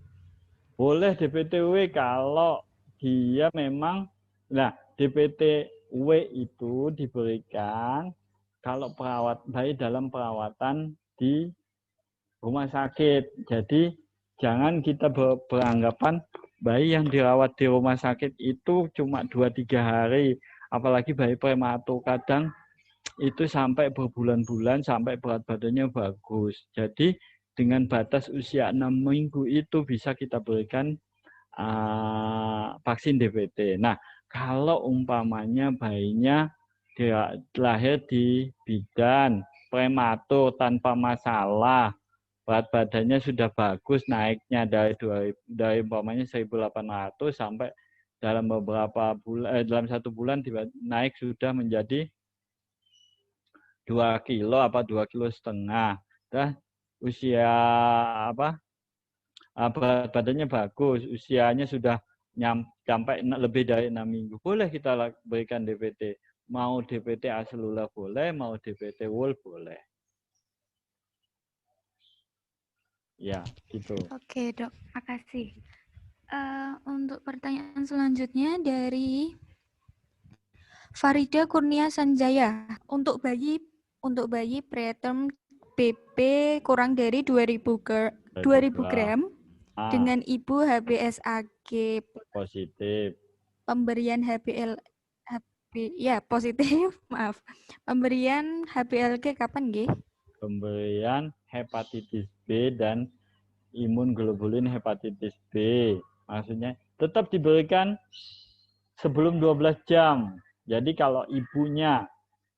S1: Boleh DPT-W kalau dia memang, nah DPT-W itu diberikan kalau bayi dalam perawatan di rumah sakit. Jadi jangan kita beranggapan bayi yang dirawat di rumah sakit itu cuma 2-3 hari, apalagi bayi prematur kadang itu sampai berbulan-bulan sampai berat badannya bagus. Jadi dengan batas usia 6 minggu itu bisa kita berikan vaksin DPT. Nah, kalau umpamanya bayinya dia lahir di bidan prematur tanpa masalah, berat badannya sudah bagus, naiknya dari umpamanya 1.800 sampai dalam beberapa bulan dalam 1 bulan naik sudah menjadi 2 kilo apa 2,5 kilo. Dah usia berat badannya bagus, usianya sudah sampai lebih dari 6 minggu. Boleh kita berikan DPT. Mau DPT aselula boleh, mau DPT whole boleh. Ya, gitu.
S2: Oke, Dok. Makasih. Untuk pertanyaan selanjutnya dari Farida Kurnia Sanjaya. Untuk bayi preterm BP kurang dari 2000 gram dengan ibu HbSAg
S1: positif.
S2: Pemberian positif, maaf. Pemberian HBLG kapan, nggih?
S1: Pemberian hepatitis B dan imunglobulin hepatitis B. Maksudnya tetap diberikan sebelum 12 jam. Jadi kalau ibunya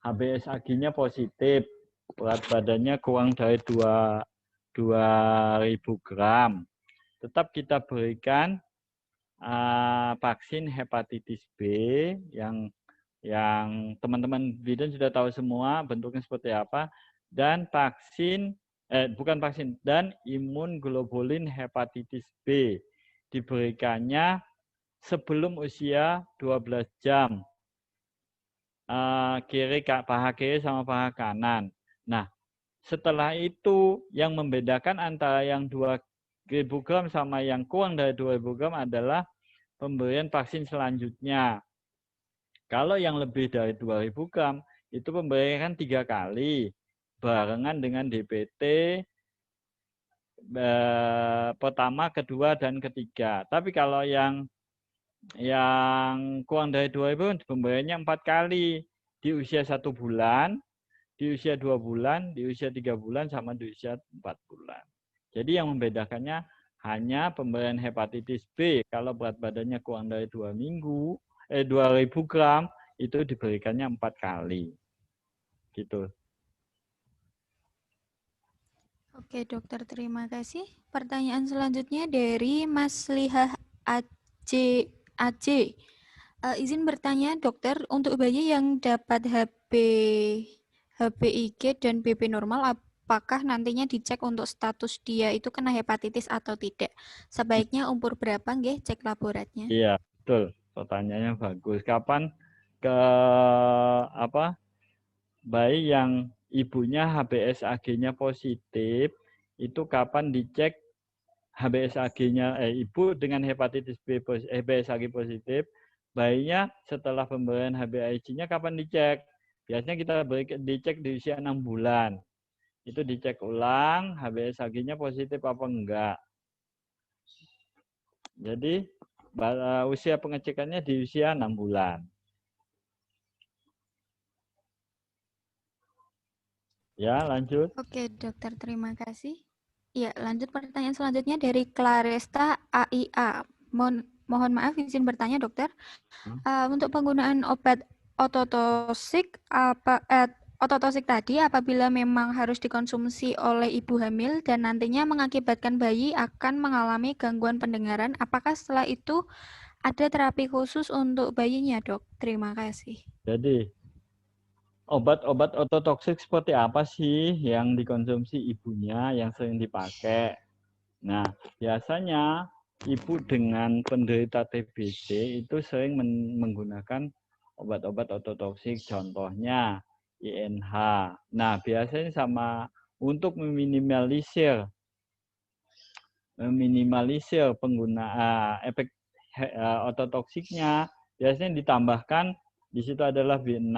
S1: HbSAg-nya positif, berat badannya kurang dari 2.000 gram, tetap kita berikan vaksin hepatitis B yang teman-teman bidan sudah tahu semua bentuknya seperti apa, dan dan imunglobulin hepatitis B diberikannya sebelum usia 12 jam. Paha kiri sama paha kanan. Nah, setelah itu yang membedakan antara yang 2.000 gram sama yang kurang dari 2.000 gram adalah pemberian vaksin selanjutnya. Kalau yang lebih dari 2.000 gram, itu pemberian 3 kali, barengan dengan DPT pertama, kedua, dan ketiga. Tapi kalau yang kurang dari 2.000, pemberiannya 4 kali, di usia 1 bulan, di usia 2 bulan, di usia 3 bulan, sama di usia 4 bulan. Jadi yang membedakannya hanya pemberian hepatitis B. Kalau berat badannya kurang dari 2.000 gram, itu diberikannya 4 kali. Gitu.
S2: Oke, dokter, terima kasih. Pertanyaan selanjutnya dari Mas Lihah AC. Izin bertanya, dokter, untuk bayi yang dapat HbIg dan BP normal, apakah nantinya dicek untuk status dia itu kena hepatitis atau tidak? Sebaiknya umur berapa, nggih, cek laboratnya?
S1: Iya, betul. Pertanyaannya bagus. Kapan bayi yang ibunya HbSAg-nya positif, itu kapan dicek HbSAg-nya ibu dengan hepatitis B HbSAg positif, bayinya setelah pemberian HbIg-nya kapan dicek? Biasanya kita dicek di usia 6 bulan. Itu dicek ulang HbSAg-nya positif apa enggak. Jadi usia pengecekannya di usia 6 bulan. Ya, lanjut.
S2: Oke, dokter, terima kasih. Ya, lanjut pertanyaan selanjutnya dari Claresta AIA. Mohon maaf, izin bertanya, dokter. Untuk penggunaan obat ototosik tadi, apabila memang harus dikonsumsi oleh ibu hamil dan nantinya mengakibatkan bayi akan mengalami gangguan pendengaran, apakah setelah itu ada terapi khusus untuk bayinya, dok? Terima kasih.
S1: Jadi, obat-obat ototoksik seperti apa sih yang dikonsumsi ibunya yang sering dipakai? Nah, biasanya ibu dengan penderita TBC itu sering menggunakan obat-obat ototoksik, contohnya INH. Nah, biasanya untuk meminimalisir penggunaan efek ototoksiknya, biasanya ditambahkan di situ adalah B6.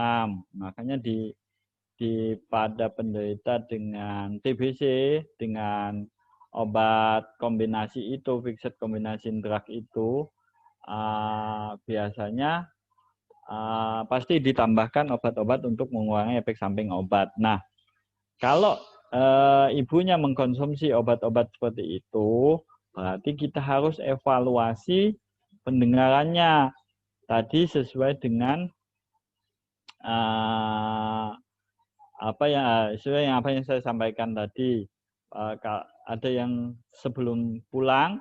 S1: Makanya pada penderita dengan TBC dengan obat kombinasi itu, fixed combination drug itu, biasanya pasti ditambahkan obat-obat untuk mengurangi efek samping obat. Nah, kalau ibunya mengkonsumsi obat-obat seperti itu, berarti kita harus evaluasi pendengarannya. Tadi sesuai dengan sesuai yang apa yang saya sampaikan tadi. Ada yang sebelum pulang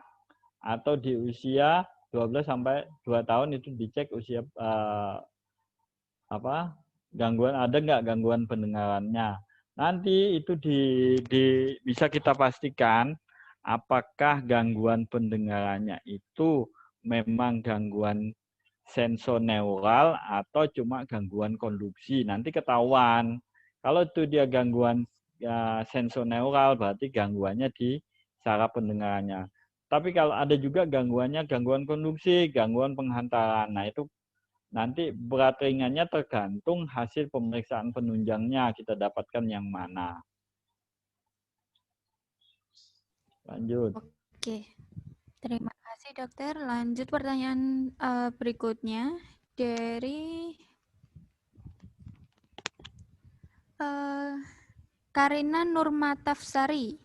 S1: atau di usia 12 sampai 2 tahun itu dicek usia gangguan, ada nggak gangguan pendengarannya. Nanti itu bisa kita pastikan apakah gangguan pendengarannya itu memang gangguan sensoneural atau cuma gangguan konduksi. Nanti ketahuan. Kalau itu dia gangguan sensoneural, berarti gangguannya di saraf pendengarannya. Tapi kalau ada juga gangguannya gangguan konduksi, gangguan penghantaran. Nah, itu nanti berat ringannya tergantung hasil pemeriksaan penunjangnya kita dapatkan yang mana. Lanjut.
S2: Oke, terima kasih dokter. Lanjut pertanyaan berikutnya dari Karina Nurmatafsari.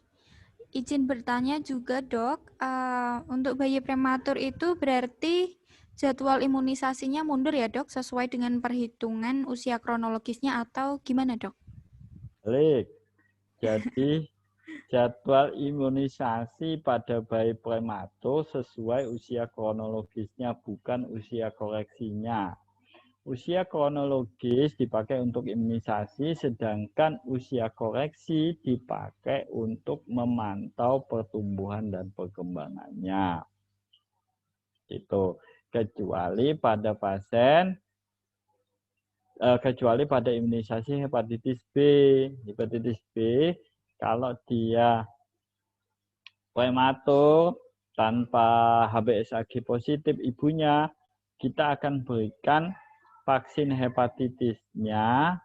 S2: Izin bertanya juga dok, untuk bayi prematur itu berarti jadwal imunisasinya mundur ya dok, sesuai dengan perhitungan usia kronologisnya atau gimana dok?
S1: Baik, jadi jadwal imunisasi pada bayi prematur sesuai usia kronologisnya, bukan usia koreksinya. Usia kronologis dipakai untuk imunisasi, sedangkan usia koreksi dipakai untuk memantau pertumbuhan dan perkembangannya. Itu kecuali pada pasien, kecuali pada imunisasi hepatitis B. Hepatitis B, kalau dia prematur tanpa HBsAg positif ibunya, kita akan berikan vaksin hepatitisnya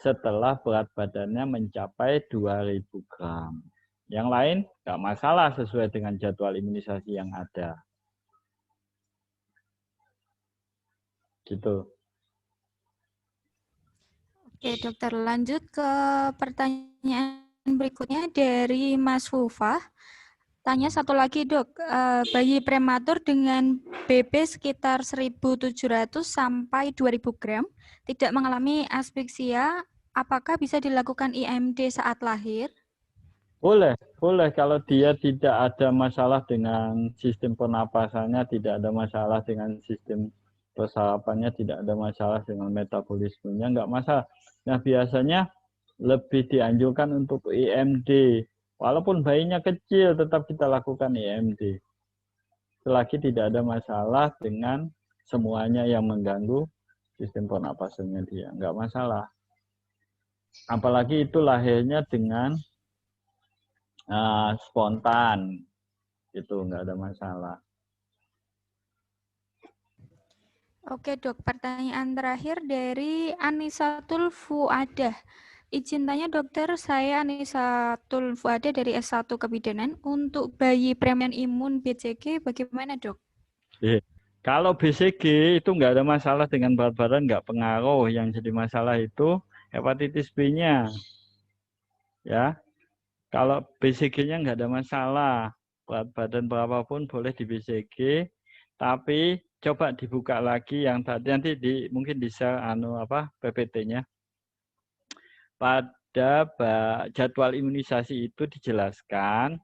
S1: setelah berat badannya mencapai 2000 gram. Yang lain nggak masalah sesuai dengan jadwal imunisasi yang ada. Gitu.
S2: Oke dokter, lanjut ke pertanyaan berikutnya dari Mas Fufah. Tanya satu lagi dok, bayi prematur dengan BB sekitar 1.700 sampai 2.000 gram tidak mengalami aspeksia, apakah bisa dilakukan IMD saat lahir?
S1: Boleh kalau dia tidak ada masalah dengan sistem pernapasannya, tidak ada masalah dengan sistem persarapannya, tidak ada masalah dengan metabolismenya, nggak masalah. Nah, biasanya lebih dianjurkan untuk IMD. Walaupun bayinya kecil, tetap kita lakukan IMD. Selagi tidak ada masalah dengan semuanya yang mengganggu sistem pernapasannya dia. Nggak masalah. Apalagi itu lahirnya dengan spontan. Itu nggak ada masalah.
S2: Oke dok, pertanyaan terakhir dari Anisatul Fuadah. Izin tanya dokter, saya Anisatul Fuadah dari S1 Kebidanan. Untuk bayi premium imun BCG bagaimana dok?
S1: Kalau BCG itu nggak ada masalah dengan berat badan, nggak pengaruh. Yang jadi masalah itu hepatitis B-nya. Ya, kalau BCG-nya nggak ada masalah. Berat badan berapapun boleh di BCG, tapi coba dibuka lagi yang tadi nanti mungkin di share PPT-nya. Pada jadwal imunisasi itu dijelaskan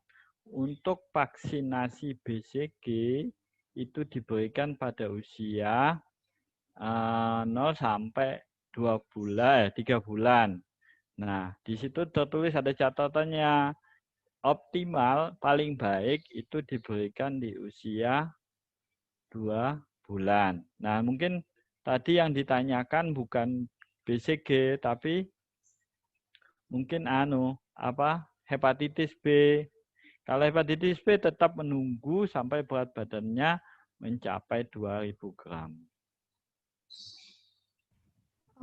S1: untuk vaksinasi BCG itu diberikan pada usia 0 sampai 3 bulan. Nah, di situ tertulis ada catatannya. Optimal paling baik itu diberikan di usia 2 bulan. Nah, mungkin tadi yang ditanyakan bukan BCG tapi mungkin hepatitis B. Kalau hepatitis B tetap menunggu sampai berat badannya mencapai 2000 gram.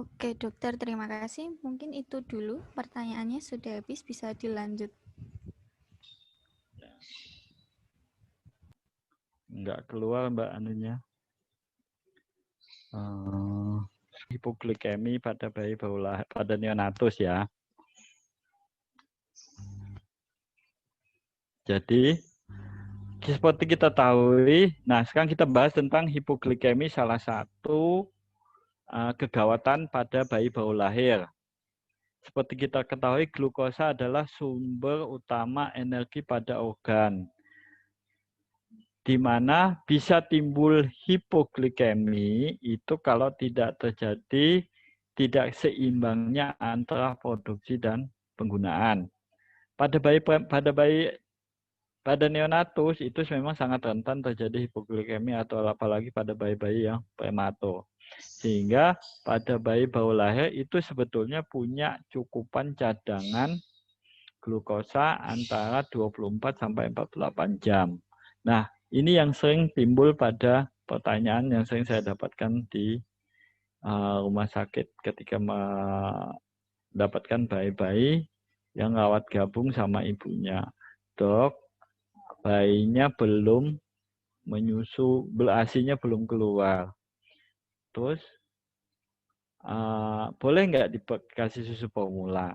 S2: Oke dokter, terima kasih. Mungkin itu dulu pertanyaannya sudah habis, bisa dilanjut.
S1: Enggak keluar Mbak anunya. Hipoglikemi pada bayi pada neonatus ya. Jadi seperti kita tahu, nah sekarang kita bahas tentang hipoglikemi, salah satu kegawatan pada bayi baru lahir. Seperti kita ketahui, glukosa adalah sumber utama energi pada organ, di mana bisa timbul hipoglikemi itu kalau tidak terjadi tidak seimbangnya antara produksi dan penggunaan. Pada neonatus itu memang sangat rentan terjadi hipoglikemi atau apalagi pada bayi-bayi yang prematur. Sehingga pada bayi baru lahir itu sebetulnya punya cukupan cadangan glukosa antara 24 sampai 48 jam. Nah, ini yang sering timbul pada pertanyaan yang sering saya dapatkan di rumah sakit ketika mendapatkan bayi-bayi yang rawat gabung sama ibunya. Dok, bayinya belum menyusu, ASI-nya belum keluar. Terus, boleh nggak dikasih susu formula?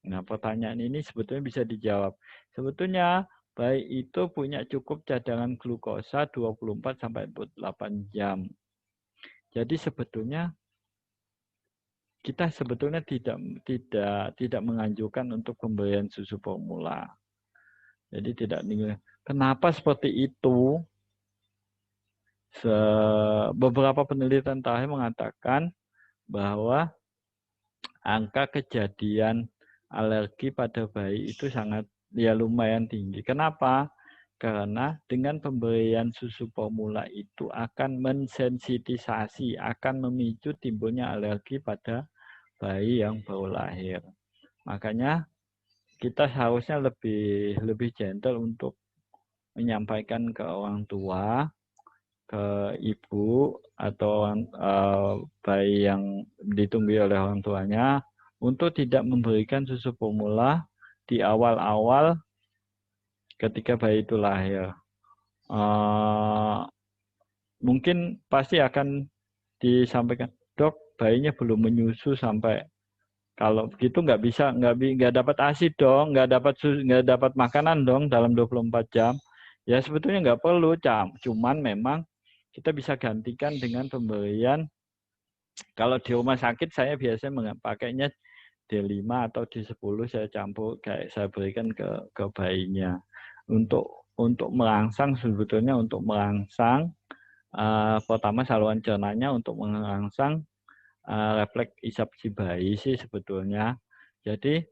S1: Nah, pertanyaan ini sebetulnya bisa dijawab. Sebetulnya bayi itu punya cukup cadangan glukosa 24 sampai 48 jam. Jadi sebetulnya kita tidak menganjurkan untuk pemberian susu formula. Jadi tidak. Kenapa seperti itu? Beberapa penelitian terakhir mengatakan bahwa angka kejadian alergi pada bayi itu sangat lumayan tinggi. Kenapa? Karena dengan pemberian susu formula itu akan mensensitisasi, akan memicu timbulnya alergi pada bayi yang baru lahir. Makanya kita harusnya lebih gentle untuk menyampaikan ke orang tua, ke ibu atau bayi yang ditunggui oleh orang tuanya untuk tidak memberikan susu formula di awal-awal ketika bayi itu lahir. Mungkin pasti akan disampaikan, dok, bayinya belum menyusu sampai, kalau begitu nggak dapat ASI dong, nggak dapat makanan dong dalam 24 jam. Ya sebetulnya nggak perlu, cuman memang kita bisa gantikan dengan pemberian. Kalau di rumah sakit saya biasanya pakainya D5 atau D10 saya campur, kayak saya berikan ke bayinya untuk merangsang, sebetulnya untuk merangsang pertama saluran cernanya, untuk merangsang refleks isap si bayi sih sebetulnya. Jadi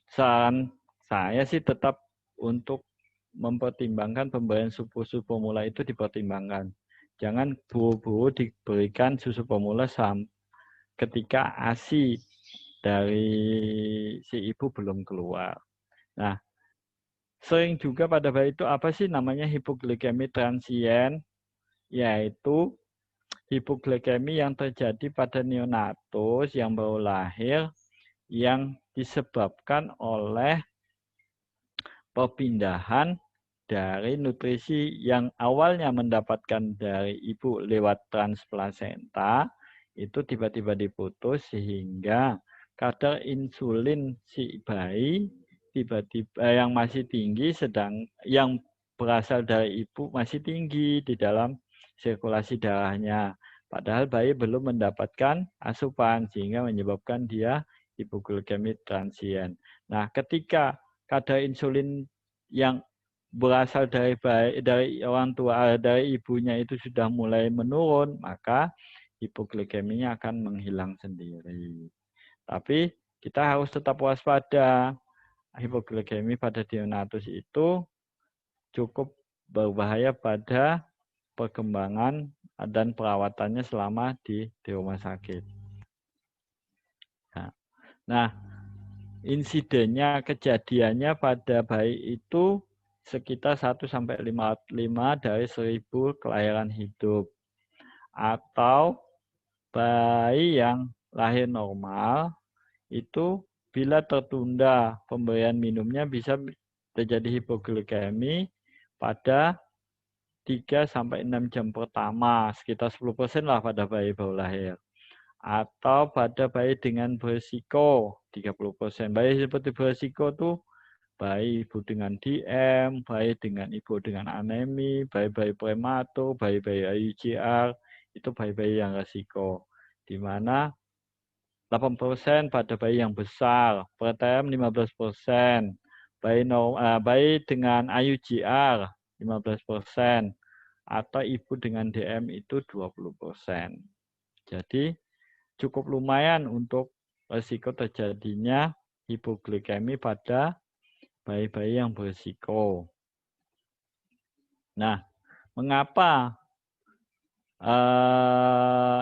S1: saran saya sih tetap untuk mempertimbangkan pemberian susu formula itu dipertimbangkan. Jangan buru-buru diberikan susu formula ketika ASI dari si ibu belum keluar. Nah, sering juga pada bayi itu apa sih namanya hipoglikemi transien, yaitu hipoglikemi yang terjadi pada neonatus yang baru lahir yang disebabkan oleh perpindahan dari nutrisi yang awalnya mendapatkan dari ibu lewat transplasenta itu tiba-tiba diputus sehingga kadar insulin si bayi tiba-tiba yang masih tinggi, sedang yang berasal dari ibu masih tinggi di dalam sirkulasi darahnya. Padahal bayi belum mendapatkan asupan sehingga menyebabkan dia hipoglikemi transien. Nah, ketika kadar insulin yang berasal dari orang tua, dari ibunya itu sudah mulai menurun, maka hipoglikeminya akan menghilang sendiri. Tapi kita harus tetap waspada. Hipoglikemi pada neonatus itu cukup berbahaya pada perkembangan dan perawatannya selama di rumah sakit. Nah, insidennya, kejadiannya pada bayi itu sekitar 1-5 dari 1000 kelahiran hidup. Atau bayi yang lahir normal itu bila tertunda pemberian minumnya bisa terjadi hipoglikemi pada 3-6 jam pertama, sekitar 10% lah pada bayi baru lahir. Atau pada bayi dengan berisiko 30%. Bayi seperti berisiko tuh bayi ibu dengan DM, bayi dengan ibu dengan anemi, bayi-bayi prematur, bayi-bayi IUCR, itu bayi-bayi yang risiko. Di mana 8% pada bayi yang besar, preterm 15%, bayi dengan IUCR 15%, atau ibu dengan DM itu 20%. Jadi cukup lumayan untuk risiko terjadinya hipoglikemi pada bayi-bayi yang berisiko. Nah, mengapa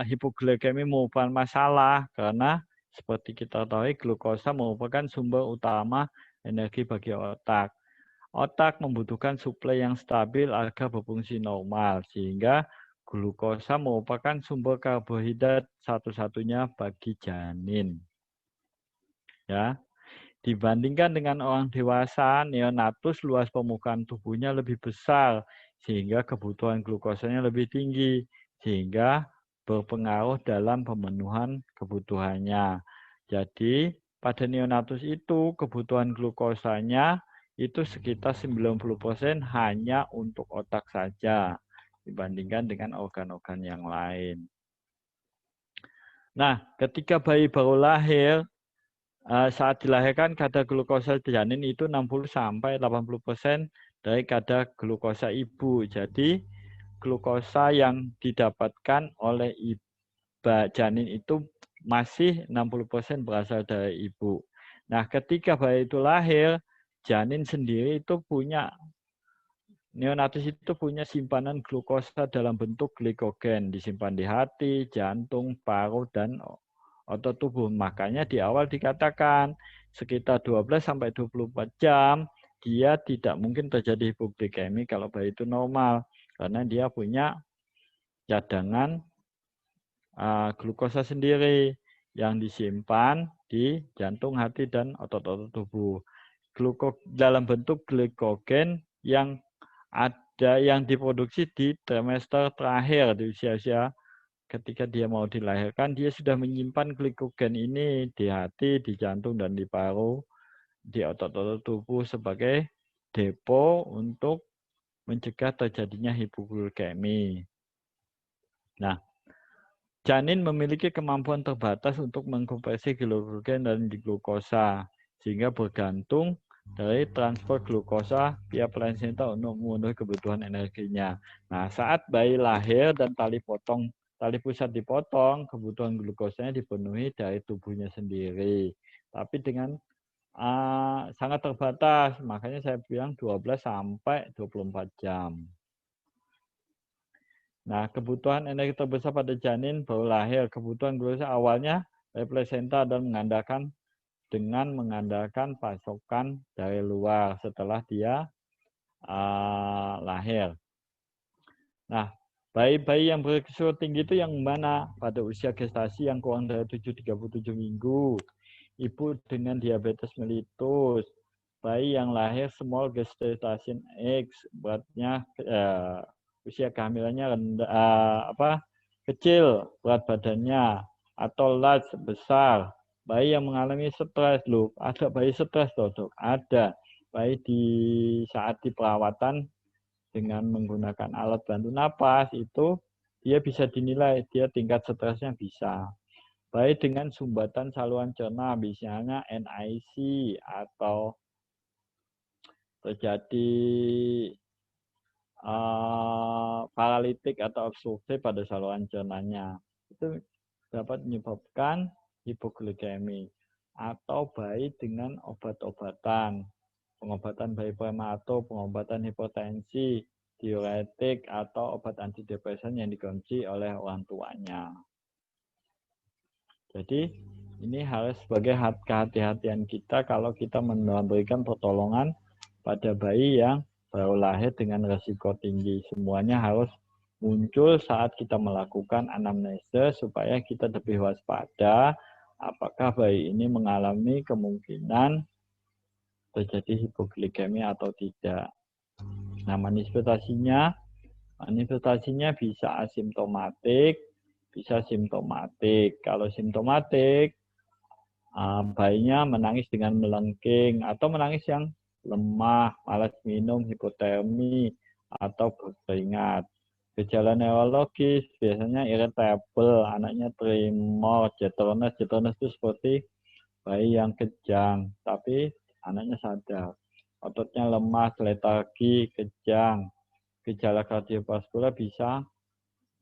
S1: hipoglikemi merupakan masalah? Karena seperti kita tahu, glukosa merupakan sumber utama energi bagi otak. Otak membutuhkan suplai yang stabil agar berfungsi normal, sehingga glukosa merupakan sumber karbohidrat satu-satunya bagi janin. Ya, dibandingkan dengan orang dewasa, neonatus luas permukaan tubuhnya lebih besar, sehingga kebutuhan glukosanya lebih tinggi, sehingga berpengaruh dalam pemenuhan kebutuhannya. Jadi, pada neonatus itu kebutuhan glukosanya itu sekitar 90% hanya untuk otak saja, dibandingkan dengan organ-organ yang lain. Nah, ketika bayi baru lahir, saat dilahirkan kadar glukosa janin itu 60-80% dari kadar glukosa ibu. Jadi glukosa yang didapatkan oleh janin itu masih 60% berasal dari ibu. Nah, ketika bayi itu lahir, janin sendiri itu neonatus itu punya simpanan glukosa dalam bentuk glikogen, disimpan di hati, jantung, paru, dan otot tubuh. Makanya di awal dikatakan sekitar 12-24 jam dia tidak mungkin terjadi hipoglikemi kalau bayi itu normal, karena dia punya cadangan glukosa sendiri yang disimpan di jantung, hati, dan otot-otot tubuh. Dalam bentuk glikogen yang ada yang diproduksi di trimester terakhir di usia-usia ketika dia mau dilahirkan, dia sudah menyimpan glikogen ini di hati, di jantung, dan di paru, di otot-otot tubuh sebagai depo untuk mencegah terjadinya hipoglikemi. Nah, janin memiliki kemampuan terbatas untuk mengkonversi glikogen dan glukosa, sehingga bergantung dari transfer glukosa via plasenta untuk memenuhi kebutuhan energinya. Nah, saat bayi lahir dan tali pusat dipotong, kebutuhan glukosanya dipenuhi dari tubuhnya sendiri. Tapi dengan sangat terbatas, makanya saya bilang 12-24 jam. Nah, kebutuhan energi terbesar pada janin baru lahir. Kebutuhan glukosa awalnya dari plasenta dan mengandalkan pasokan dari luar setelah dia lahir. Nah, bayi-bayi yang berisiko tinggi itu yang mana? Pada usia gestasi yang kurang dari 37 minggu, ibu dengan diabetes mellitus, bayi yang lahir small gestation age, beratnya usia kehamilannya rendah, kecil berat badannya, atau large besar, bayi yang mengalami stres, loh, ada bayi stres loh, dok, ada bayi saat di perawatan dengan menggunakan alat bantu napas itu dia bisa dinilai dia tingkat stresnya bisa. Baik dengan sumbatan saluran cerna, misalnya NIC atau terjadi paralitik atau obstruktif pada saluran cernanya, itu dapat menyebabkan hipoglikemi. Atau bayi dengan obat-obatan, pengobatan bayi prematur, pengobatan hipertensi, diuretik, atau obat antidepresan yang dikonsumsi oleh orang tuanya. Jadi ini harus sebagai kehati-hatian kita kalau kita memberikan pertolongan pada bayi yang baru lahir dengan risiko tinggi. Semuanya harus muncul saat kita melakukan anamnesa supaya kita lebih waspada apakah bayi ini mengalami kemungkinan terjadi hipoglikemi atau tidak. Nah, manifestasinya bisa asimptomatik, bisa simptomatik. Kalau simptomatik, bayinya menangis dengan melengking atau menangis yang lemah, malas minum, hipotermi, atau berkeringat. Gejala neurologis biasanya irritable, anaknya tremor, jetrones. Jetrones itu seperti bayi yang kejang, tapi anaknya sadar. Ototnya lemas, letargi, kejang. Gejala kardiovaskular bisa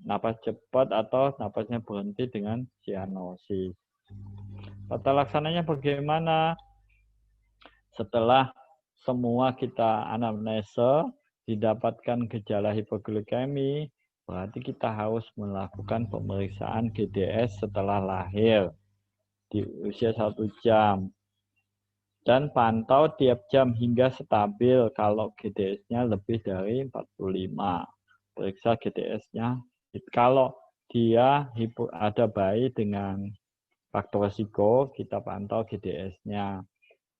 S1: napas cepat atau napasnya berhenti dengan sianosis. Tata laksananya bagaimana? Setelah semua kita anamnese, didapatkan gejala hipoglikemi, berarti kita harus melakukan pemeriksaan GDS setelah lahir di usia 1 jam. Dan pantau tiap jam hingga stabil kalau GDS-nya lebih dari 45. Periksa GDS-nya. Kalau dia ada bayi dengan faktor risiko, kita pantau GDS-nya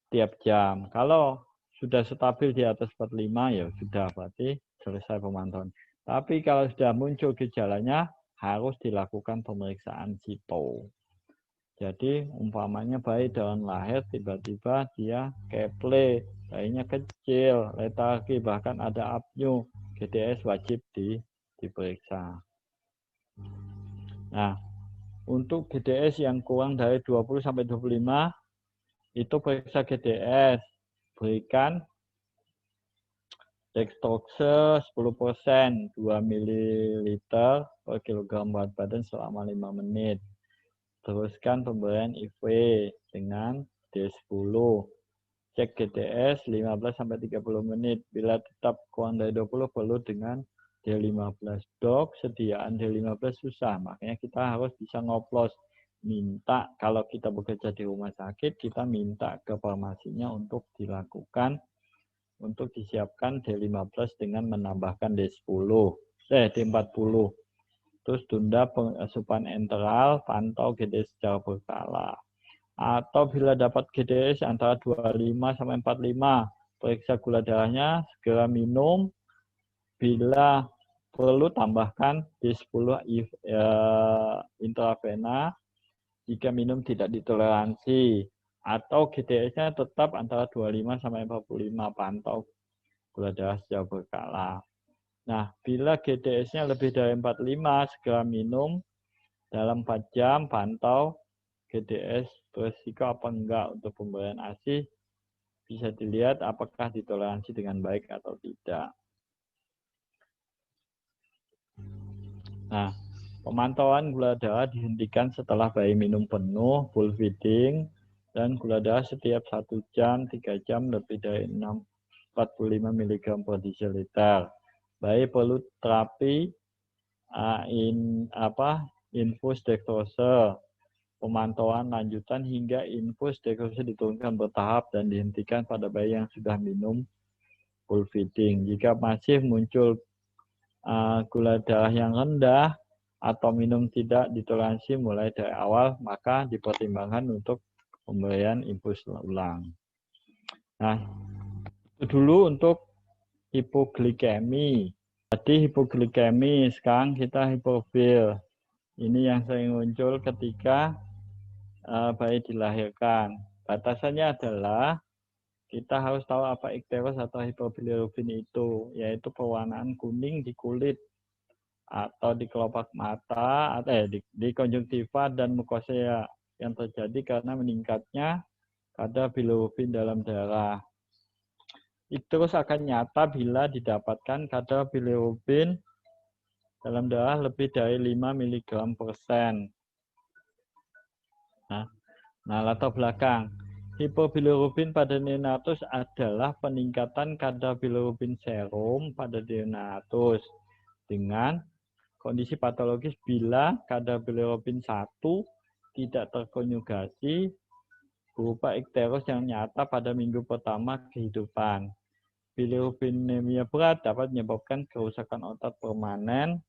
S1: tiap jam. Kalau sudah stabil di atas 45, ya sudah, berarti selesai pemantauan. Tapi kalau sudah muncul gejalanya, harus dilakukan pemeriksaan sito. Jadi umpamanya bayi dalam lahir tiba-tiba dia keple, bayinya kecil, letargi, bahkan ada apnea, GDS wajib diperiksa. Nah, untuk GDS yang kurang dari 20 sampai 25 itu periksa GDS, berikan dextrose 10%, 2 ml per kilogram berat badan selama 5 menit. Teruskan pemberian IV dengan D10. Cek GDS 15-30 menit. Bila tetap kurang dari 20, perlu dengan D15. Dok, sediaan D15 susah. Makanya kita harus bisa ngoplos. Minta, kalau kita bekerja di rumah sakit, kita minta ke farmasinya untuk dilakukan, untuk disiapkan D15 dengan menambahkan D10. D40. Terus tunda pengasupan enteral, pantau GDS secara berkala. Atau bila dapat GDS antara 25 sampai 45, periksa gula darahnya, segera minum. Bila perlu tambahkan D10 intravena jika minum tidak ditoleransi. Atau GDS-nya tetap antara 25 sampai 45, pantau gula darah secara berkala. Nah, bila GDS-nya lebih dari 45, segera minum. Dalam 4 jam, pantau GDS berisiko apa enggak untuk pemberian ASI. Bisa dilihat apakah ditoleransi dengan baik atau tidak. Nah, pemantauan gula darah dihentikan setelah bayi minum penuh, full feeding, dan gula darah setiap 1 jam, 3 jam lebih dari 45 mg per desiliter. Bayi perlu terapi infus dextrose, pemantauan lanjutan hingga infus dextrose diturunkan bertahap dan dihentikan pada bayi yang sudah minum full feeding. Jika masih muncul gula darah yang rendah atau minum tidak ditoleransi mulai dari awal, maka dipertimbangkan untuk pemberian infus ulang. Nah, itu dulu untuk hipoglikemi. Jadi hipoglikemi, sekarang kita hipofil. Ini yang sering muncul ketika bayi dilahirkan. Batasannya adalah kita harus tahu apa ikteros atau hipobilirubin itu, yaitu pewarnaan kuning di kulit atau di kelopak mata, atau di konjungtiva dan mukosa yang terjadi karena meningkatnya kadar bilirubin dalam darah. Ikteros akan nyata bila didapatkan kadar bilirubin dalam darah lebih dari 5 mg/sen. Nah, latar belakang. Hipobilirubin pada neonatus adalah peningkatan kadar bilirubin serum pada neonatus dengan kondisi patologis bila kadar bilirubin 1 tidak terkonjugasi berupa ikteros yang nyata pada minggu pertama kehidupan. Bilirubinemia berat dapat menyebabkan kerusakan otot permanen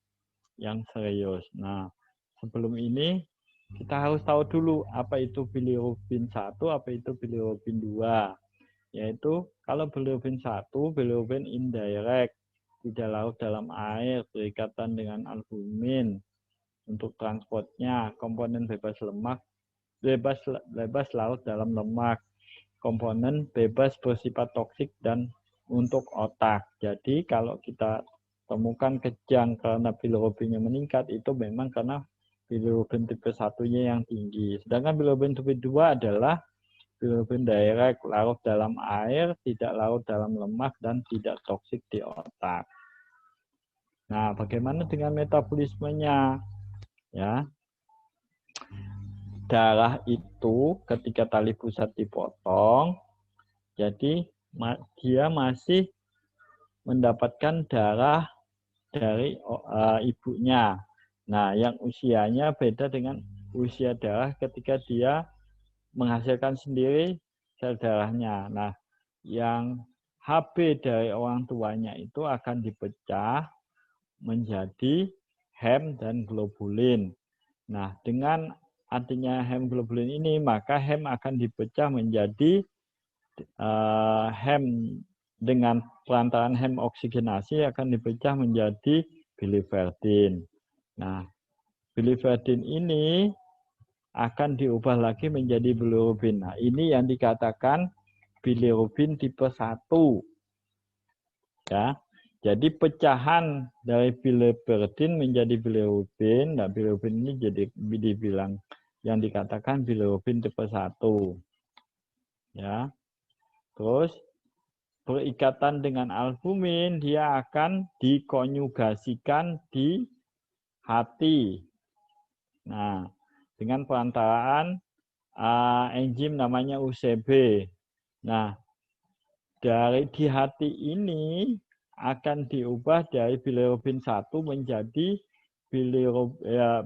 S1: yang serius. Nah, sebelum ini kita harus tahu dulu apa itu bilirubin 1, apa itu bilirubin 2. yaitu kalau bilirubin 1, bilirubin indirect, tidak larut dalam air, berikatan dengan albumin untuk transportnya, komponen bebas lemak, bebas larut dalam lemak, komponen bebas bersifat toksik dan untuk otak. Jadi kalau kita temukan kejang karena bilirubinnya meningkat, itu memang karena bilirubin tipe 1-nya yang tinggi. Sedangkan bilirubin tipe 2 adalah bilirubin direct, larut dalam air, tidak larut dalam lemak, dan tidak toksik di otak. Nah, bagaimana dengan metabolismenya? Ya, darah itu ketika tali pusat dipotong, jadi dia masih mendapatkan darah dari ibunya. Nah, yang usianya beda dengan usia darah ketika dia menghasilkan sendiri sel darahnya. Nah, yang Hb dari orang tuanya itu akan dipecah menjadi hem dan globulin. Nah, dengan adanya hem globulin ini, maka hem akan dipecah menjadi hem dengan perantaraan hem oksigenasi akan dipecah menjadi biliverdin. Nah, biliverdin ini akan diubah lagi menjadi bilirubin. Nah, ini yang dikatakan bilirubin tipe 1. Ya. Jadi pecahan dari biliverdin menjadi bilirubin. Nah, bilirubin ini jadi dibilang yang dikatakan bilirubin tipe 1. Ya. Terus berikatan dengan albumin, dia akan dikonjugasikan di hati. Nah, dengan perantaraan enzim namanya UCB. Nah, dari di hati ini akan diubah dari bilirubin 1 menjadi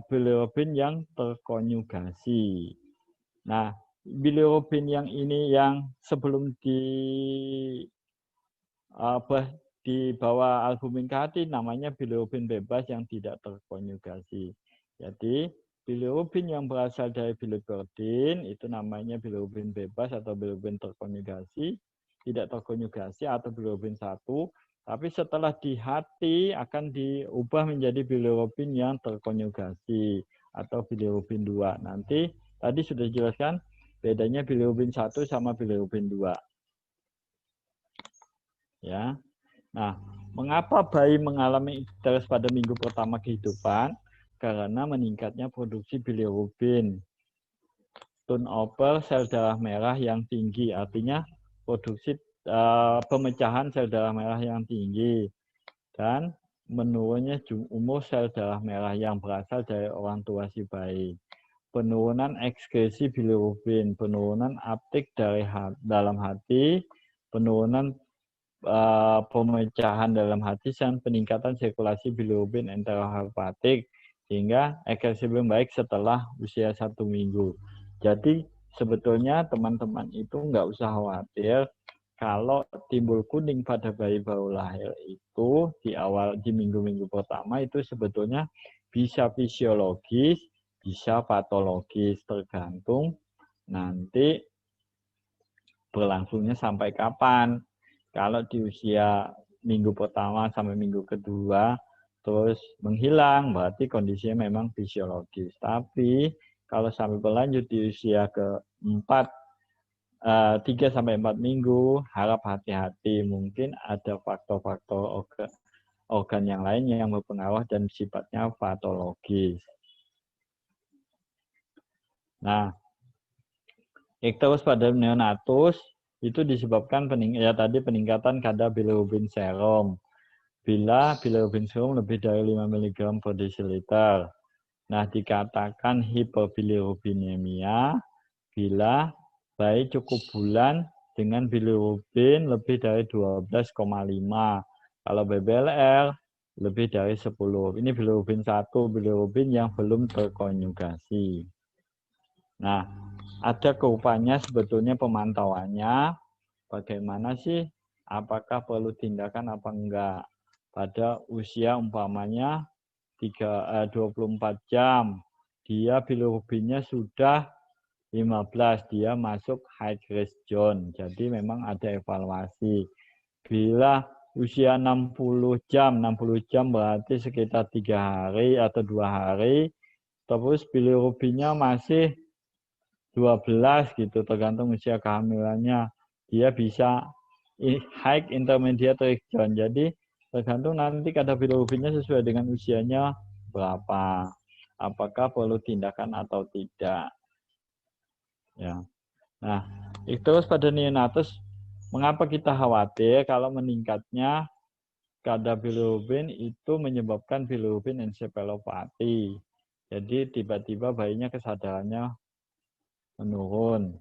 S1: bilirubin yang terkonjugasi. Nah, bilirubin yang ini yang sebelum dibawa albumin ke hati namanya bilirubin bebas yang tidak terkonjugasi. Jadi bilirubin yang berasal dari biliverdin itu namanya bilirubin bebas atau bilirubin terkonjugasi, tidak terkonjugasi atau bilirubin 1. Tapi setelah di hati akan diubah menjadi bilirubin yang terkonjugasi atau bilirubin 2. Nanti tadi sudah dijelaskan bedanya bilirubin 1 sama bilirubin 2. Ya. Nah, mengapa bayi mengalami icteris pada minggu pertama kehidupan? Karena meningkatnya produksi bilirubin. Turnover sel darah merah yang tinggi, artinya produksi pemecahan sel darah merah yang tinggi. Dan menurunnya umur sel darah merah yang berasal dari orang tua si bayi. Penurunan ekskresi bilirubin, penurunan uptake dari dalam hati, penurunan pemecahan dalam hati dan peningkatan sirkulasi bilirubin enterohepatik sehingga ekskresi baik setelah usia 1 minggu. Jadi sebetulnya teman-teman itu nggak usah khawatir kalau timbul kuning pada bayi baru lahir itu di minggu-minggu pertama itu sebetulnya bisa fisiologis, bisa patologis tergantung nanti berlangsungnya sampai kapan. Kalau di usia minggu pertama sampai minggu kedua terus menghilang, berarti kondisinya memang fisiologis. Tapi kalau sampai berlanjut di usia ke-4, 3 sampai 4 minggu, harap hati-hati. Mungkin ada faktor-faktor organ yang lain yang berpengaruh dan sifatnya patologis. Nah, icterus pada neonatus itu disebabkan peningkatan kadar bilirubin serum. Bila bilirubin serum lebih dari 5 mg per desiliter. Nah, dikatakan hiperbilirubinemia bila bayi cukup bulan dengan bilirubin lebih dari 12,5. Kalau BBLR lebih dari 10. Ini bilirubin 1, bilirubin yang belum terkonjugasi. Nah, ada keupanya sebetulnya pemantauannya. Bagaimana sih? Apakah perlu tindakan apa enggak? Pada usia umpamanya 24 jam, dia bilirubinnya sudah 15 dia masuk high risk zone. Jadi memang ada evaluasi. Bila usia 60 jam berarti sekitar 3 hari atau 2 hari. Terus bilirubinnya masih 12 gitu, tergantung usia kehamilannya. Dia bisa high intermediate risk zone. Jadi tergantung nanti kadar bilirubinnya sesuai dengan usianya berapa. Apakah perlu tindakan atau tidak. Ya. Nah, terus pada neonatus, mengapa kita khawatir kalau meningkatnya kadar bilirubin itu menyebabkan bilirubin encephalopati. Jadi tiba-tiba bayinya kesadarannya menurun.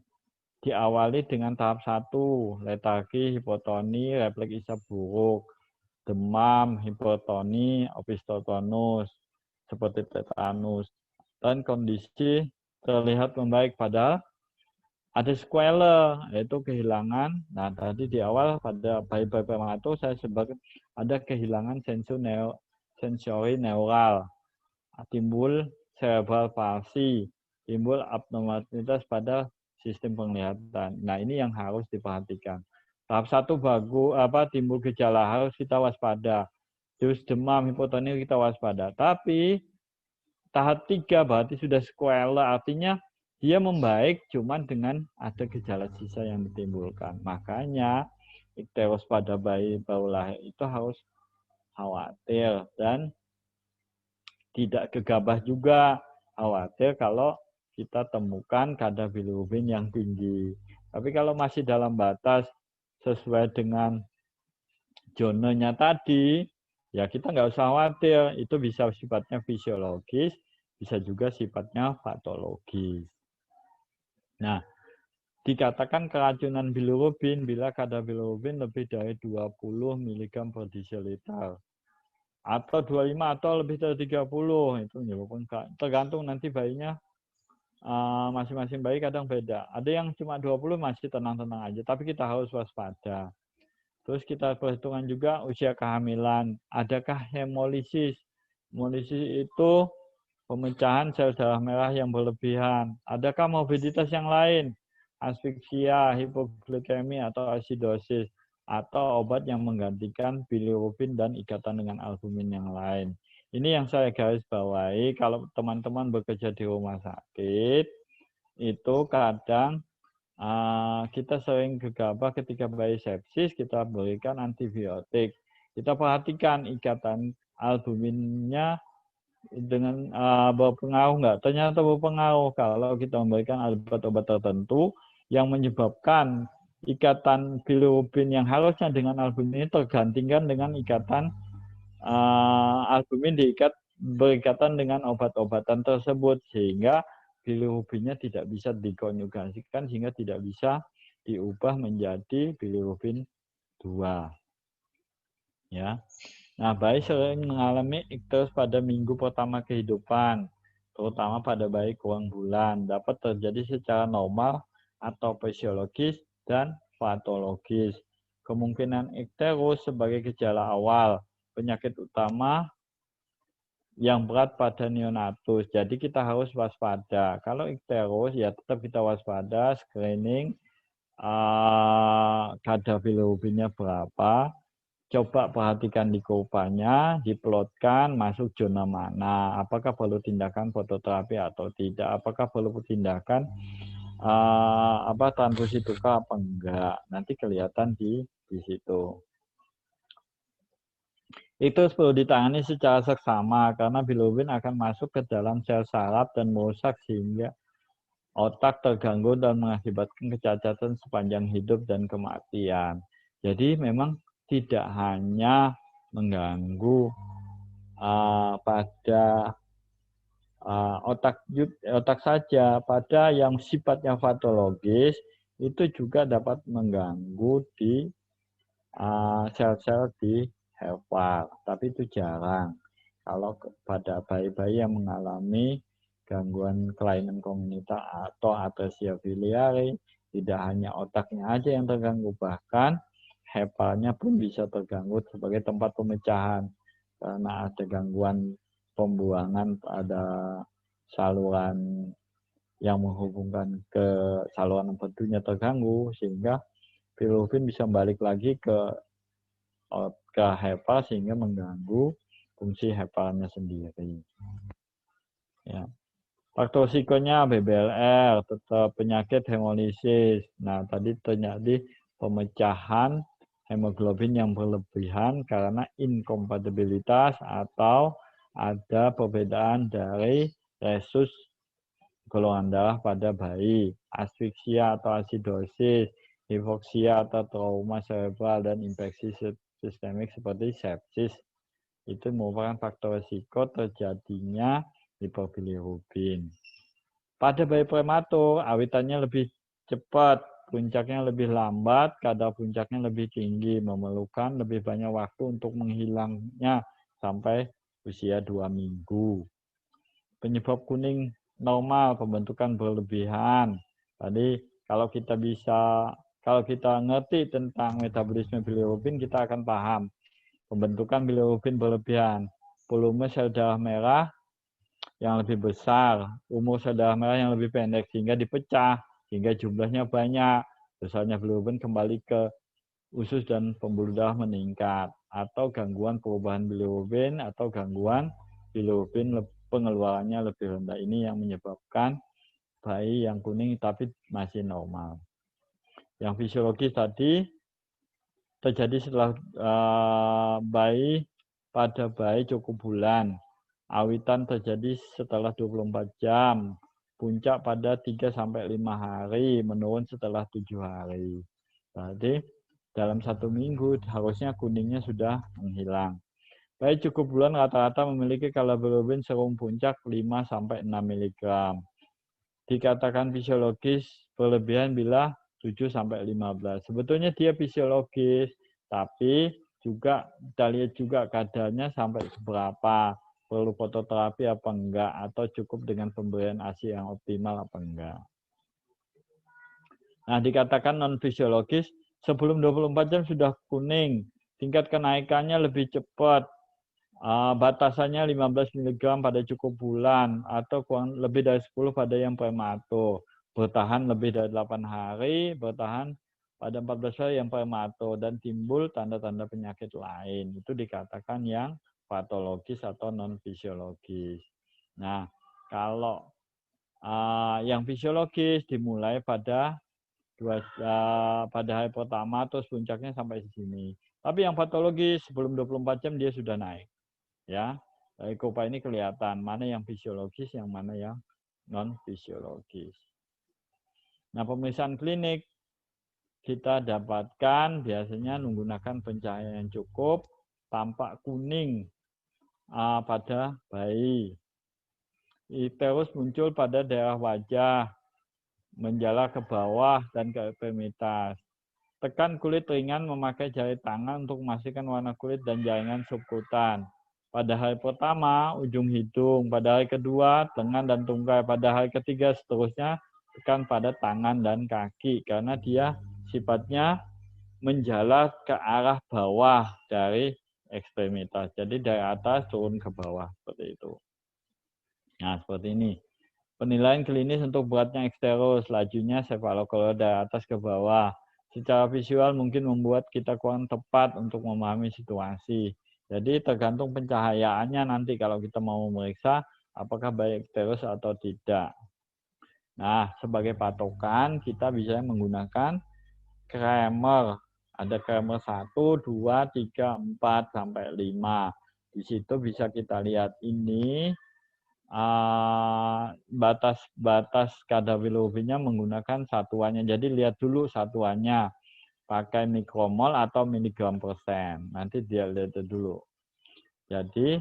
S1: Diawali dengan tahap 1, letargi, hipotoni, refleks isap buruk, demam, hipotoni, opistotonus, seperti tetanus, dan kondisi terlihat membaik padahal ada squalor, yaitu kehilangan. Nah, tadi di awal pada bayi-bayi prematur saya sebut ada kehilangan sensori neural, timbul cerebral palsy, timbul abnormalitas pada sistem penglihatan. Nah, ini yang harus diperhatikan. Tahap 1 timbul gejala harus kita waspada. Terus demam, hipotoni kita waspada. Tapi tahap 3 berarti sudah squalor, artinya dia membaik cuman dengan ada gejala sisa yang ditimbulkan. Makanya ikteros pada bayi baru lahir itu harus khawatir dan tidak gegabah juga. Khawatir kalau kita temukan kadar bilirubin yang tinggi. Tapi kalau masih dalam batas sesuai dengan zonanya tadi, ya kita nggak usah khawatir. Itu bisa sifatnya fisiologis, bisa juga sifatnya patologis. Nah, dikatakan keracunan bilirubin bila kadar bilirubin lebih dari 20 mg per desiliter. Atau 25 atau lebih dari 30. Itu menyebabkan tergantung nanti bayinya, masing-masing bayi kadang beda. Ada yang cuma 20 masih tenang-tenang aja, tapi kita harus waspada. Terus kita perhitungan juga usia kehamilan. Adakah hemolisis? Hemolisis itu pemecahan sel darah merah yang berlebihan. Adakah morbiditas yang lain? Asfiksia, hipoglikemi, atau asidosis, atau obat yang menggantikan bilirubin dan ikatan dengan albumin yang lain. Ini yang saya garis bawahi, kalau teman-teman bekerja di rumah sakit, itu kadang kita sering gegabah ketika bayi sepsis, kita berikan antibiotik. Kita perhatikan ikatan albuminnya dengan berpengaruh nggak? Ternyata berpengaruh kalau kita memberikan obat-obat tertentu yang menyebabkan ikatan bilirubin yang harusnya dengan albumin ini tergantikan dengan ikatan albumin berikatan dengan obat-obatan tersebut, sehingga bilirubinnya tidak bisa dikonjugasikan, sehingga tidak bisa diubah menjadi bilirubin 2. Ya. Nah, bayi sering mengalami ikteros pada minggu pertama kehidupan, terutama pada bayi kurang bulan. Dapat terjadi secara normal atau fisiologis dan patologis. Kemungkinan ikteros sebagai gejala awal, penyakit utama yang berat pada neonatus. Jadi kita harus waspada. Kalau ikteros ya tetap kita waspada, screening, kadar bilirubinnya berapa. Coba perhatikan di kurvanya, diplotkan masuk zona mana, apakah perlu tindakan fototerapi atau tidak, apakah perlu tindakan transfusi tukar apa enggak, nanti kelihatan di situ. Itu perlu ditangani secara seksama karena bilirubin akan masuk ke dalam sel saraf dan merusak sehingga otak terganggu dan mengakibatkan kecacatan sepanjang hidup dan kematian. Jadi memang tidak hanya mengganggu pada otak saja, pada yang sifatnya patologis itu juga dapat mengganggu di sel-sel di hepa, tapi itu jarang. Kalau pada bayi-bayi yang mengalami gangguan kelainan kongenital atau atresia biliari, tidak hanya otaknya aja yang terganggu, bahkan hepalnya pun bisa terganggu sebagai tempat pemecahan karena ada gangguan pembuangan pada saluran yang menghubungkan ke saluran empedunya terganggu, sehingga bilirubin bisa balik lagi ke HEPA sehingga mengganggu fungsi HEPA-nya sendiri. Ya. Faktor risikonya BBLR, tetap penyakit hemolisis. Nah, tadi terjadi pemecahan hemoglobin yang berlebihan karena inkompatibilitas atau ada perbedaan dari resus golongan darah pada bayi, asfiksia atau asidosis, hipoksia atau trauma cerebral, dan infeksi sistemik seperti sepsis. Itu merupakan faktor risiko terjadinya hipobilirubin. Pada bayi prematur, awitannya lebih cepat, puncaknya lebih lambat, kadar puncaknya lebih tinggi, memerlukan lebih banyak waktu untuk menghilangnya sampai usia 2 minggu. Penyebab kuning normal, pembentukan berlebihan. Tadi kalau kita ngerti tentang metabolisme bilirubin, kita akan paham pembentukan bilirubin berlebihan. Volume sel darah merah yang lebih besar, umur sel darah merah yang lebih pendek, sehingga dipecah, sehingga jumlahnya banyak. Besarnya bilirubin kembali ke usus dan pembuluh darah meningkat, atau gangguan perubahan bilirubin, atau gangguan bilirubin pengeluarannya lebih rendah. Ini yang menyebabkan bayi yang kuning tapi masih normal. Yang fisiologis tadi terjadi setelah pada bayi cukup bulan. Awitan terjadi setelah 24 jam. Puncak pada 3-5 hari, menurun setelah 7 hari. Jadi dalam 1 minggu harusnya kuningnya sudah menghilang. Bayi cukup bulan rata-rata memiliki kadar bilirubin serum puncak 5-6 mg. Dikatakan fisiologis berlebihan bila 7-15. Sebetulnya dia fisiologis, tapi juga kita lihat juga kadarnya sampai seberapa. Perlu fototerapi apa enggak, atau cukup dengan pemberian ASI yang optimal apa enggak. Nah, dikatakan non-fisiologis, sebelum 24 jam sudah kuning, tingkat kenaikannya lebih cepat, batasannya 15 mg pada cukup bulan, atau kurang lebih dari 10 pada yang prematur, bertahan lebih dari 8 hari, bertahan pada 14 hari yang prematur, dan timbul tanda-tanda penyakit lain. Itu dikatakan yang patologis atau non-fisiologis. Nah, kalau yang fisiologis dimulai pada hari pertama, terus puncaknya sampai di sini. Tapi yang patologis sebelum 24 jam dia sudah naik. Ya, dari kurva ini kelihatan mana yang fisiologis, yang mana yang non-fisiologis. Nah, pemeriksaan klinik kita dapatkan biasanya menggunakan pencahayaan yang cukup, tampak kuning pada bayi. Terus muncul pada daerah wajah, menjala ke bawah dan ke ekstremitas. Tekan kulit ringan memakai jari tangan untuk memastikan warna kulit dan jaringan subkutan. Pada hari pertama, ujung hidung. Pada hari kedua, lengan dan tungkai. Pada hari ketiga, seterusnya, tekan pada tangan dan kaki. Karena dia sifatnya menjala ke arah bawah dari ekstremitas. Jadi dari atas turun ke bawah. Seperti itu. Nah, seperti ini. Penilaian klinis untuk beratnya eksterus, lajunya sefalokolor dari atas ke bawah. Secara visual mungkin membuat kita kurang tepat untuk memahami situasi. Jadi tergantung pencahayaannya nanti kalau kita mau memeriksa apakah baik eksterus atau tidak. Nah, sebagai patokan kita bisa menggunakan Kramer. Ada Kramer 1, 2, 3, 4, sampai 5. Di situ bisa kita lihat ini batas kadar bilirubinnya menggunakan satuannya. Jadi lihat dulu satuannya pakai mikromol atau miligram persen. Nanti dia lihat dulu. Jadi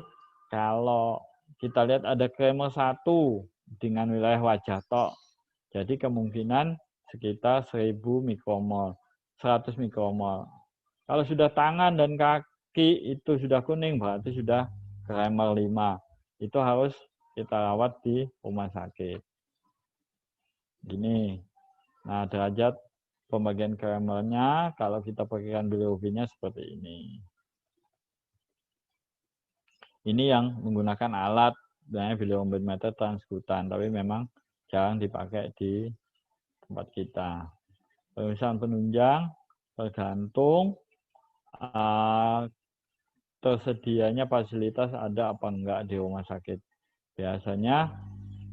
S1: kalau kita lihat ada Kramer 1 dengan wilayah wajah tok. Jadi kemungkinan sekitar 1000 mikromol, 100 mikromol. Kalau sudah tangan dan kaki itu sudah kuning berarti sudah Kramer 5. Itu harus kita rawat di rumah sakit. Gini. Nah, derajat pembagian Kramernya kalau kita pakaikan bilirubinnya seperti ini. Ini yang menggunakan alat namanya bilirubin meter transkutan, tapi memang jarang dipakai di tempat kita. Pemeriksaan penunjang tergantung tersedianya fasilitas ada apa enggak di rumah sakit. Biasanya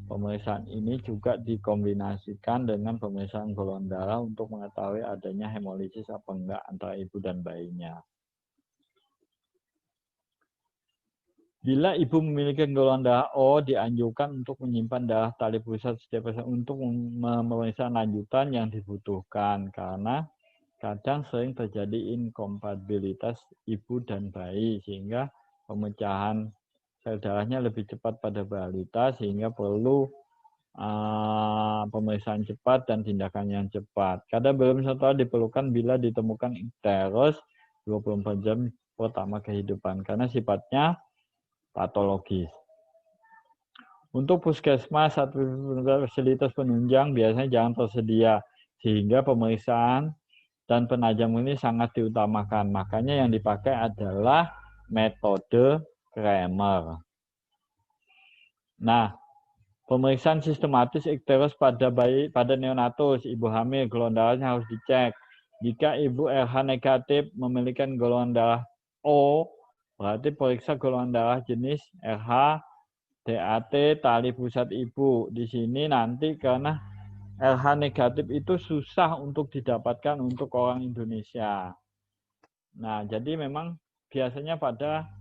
S1: pemeriksaan ini juga dikombinasikan dengan pemeriksaan golongan darah untuk mengetahui adanya hemolisis apa enggak antara ibu dan bayinya. Bila ibu memiliki golongan darah O, dianjurkan untuk menyimpan darah tali pusat setiap untuk pemeriksaan lanjutan yang dibutuhkan karena kadang sering terjadi inkompatibilitas ibu dan bayi sehingga pemecahan sel darahnya lebih cepat pada balita sehingga perlu pemeriksaan cepat dan tindakan yang cepat. Kadang belum serta diperlukan bila ditemukan ikteros 24 jam pertama kehidupan karena sifatnya patologis. Untuk puskesmas atau fasilitas penunjang biasanya jangan tersedia sehingga pemeriksaan dan penajam ini sangat diutamakan. Makanya yang dipakai adalah metode Kramer. Nah, pemeriksaan sistematis ikteros pada bayi, pada neonatus, ibu hamil, golongan darahnya harus dicek. Jika ibu RH negatif memiliki golongan darah O, berarti periksa golongan darah jenis RH, DAT, tali pusat ibu. Di sini nanti karena RH negatif itu susah untuk didapatkan untuk orang Indonesia. Nah, jadi memang biasanya pada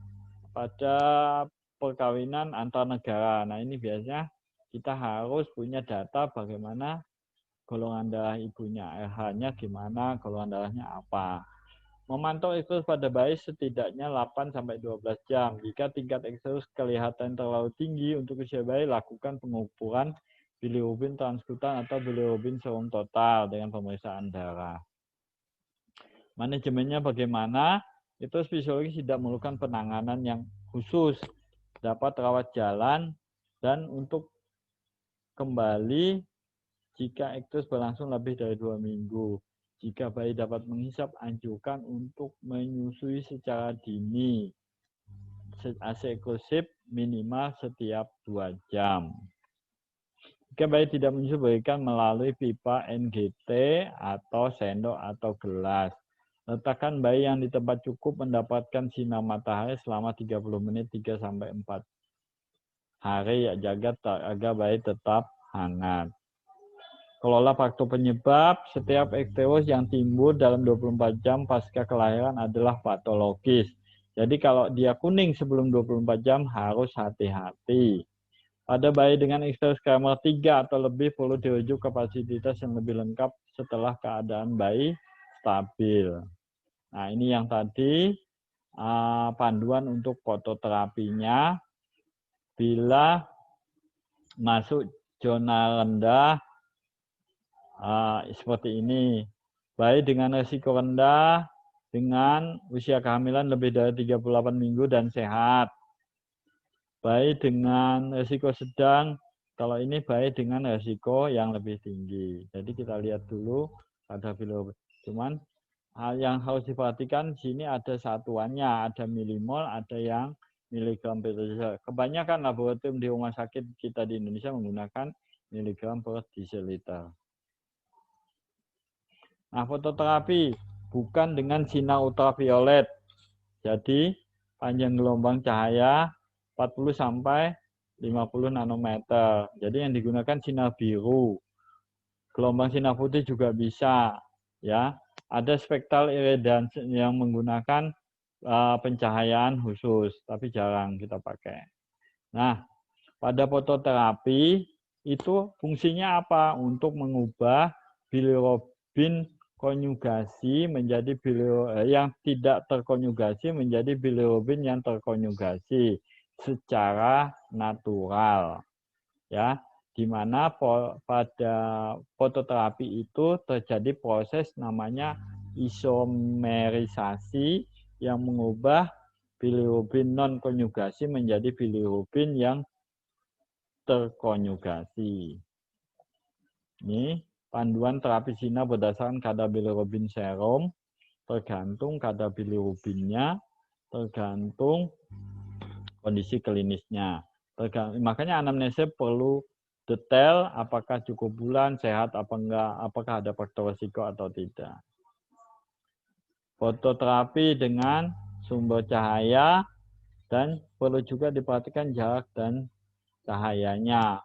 S1: perkawinan antar negara. Nah, ini biasanya kita harus punya data bagaimana golongan darah ibunya, RH-nya gimana, golongan darahnya apa. Memantau eksos pada bayi setidaknya 8-12 jam. Jika tingkat eksos kelihatan terlalu tinggi untuk usia bayi, lakukan pengukuran bilirubin transkutan atau bilirubin serum total dengan pemeriksaan darah. Manajemennya bagaimana? Itu fisiologis tidak memerlukan penanganan yang khusus, dapat rawat jalan, dan untuk kembali jika eksos berlangsung lebih dari 2 minggu. Jika bayi dapat menghisap, anjurkan untuk menyusui secara dini. ASI eksklusif minimal setiap 2 jam. Jika bayi tidak menyusui, berikan melalui pipa NGT atau sendok atau gelas. Letakkan bayi yang di tempat cukup mendapatkan sinar matahari selama 30 menit 3-4 hari. Jaga agar bayi tetap hangat. Kelola faktor penyebab, setiap ikteros yang timbul dalam 24 jam pasca kelahiran adalah patologis. Jadi kalau dia kuning sebelum 24 jam harus hati-hati. Pada bayi dengan ikteros Kramer 3 atau lebih perlu dirujuk ke fasilitas yang lebih lengkap setelah keadaan bayi stabil. Nah, ini yang tadi panduan untuk fototerapinya. Bila masuk zona rendah seperti ini. Bayi dengan risiko rendah dengan usia kehamilan lebih dari 38 minggu dan sehat. Bayi dengan risiko sedang, kalau ini bayi dengan risiko yang lebih tinggi. Jadi kita lihat dulu pada bilirubin. Cuman hal yang harus diperhatikan di sini ada satuannya, ada milimol, ada yang miligram per desiliter. Kebanyakan laboratorium di rumah sakit kita di Indonesia menggunakan miligram per desiliter. Nah, fototerapi bukan dengan sinar ultraviolet. Jadi, panjang gelombang cahaya 40-50 nanometer. Jadi yang digunakan sinar biru. Gelombang sinar putih juga bisa, ya. Ada spektral iridans yang menggunakan pencahayaan khusus, tapi jarang kita pakai. Nah, pada fototerapi itu fungsinya apa? Untuk mengubah bilirubin konjugasi menjadi yang tidak terkonjugasi menjadi bilirubin yang terkonjugasi secara natural, ya, di mana pada fototerapi itu terjadi proses namanya isomerisasi yang mengubah bilirubin non konjugasi menjadi bilirubin yang terkonjugasi. Ini panduan terapi sinar berdasarkan kadar bilirubin serum, tergantung kadar bilirubinnya, tergantung kondisi klinisnya. Makanya anamnesa perlu detail apakah cukup bulan, sehat apa enggak, apakah ada faktor risiko atau tidak. Fototerapi dengan sumber cahaya dan perlu juga diperhatikan jarak dan cahayanya.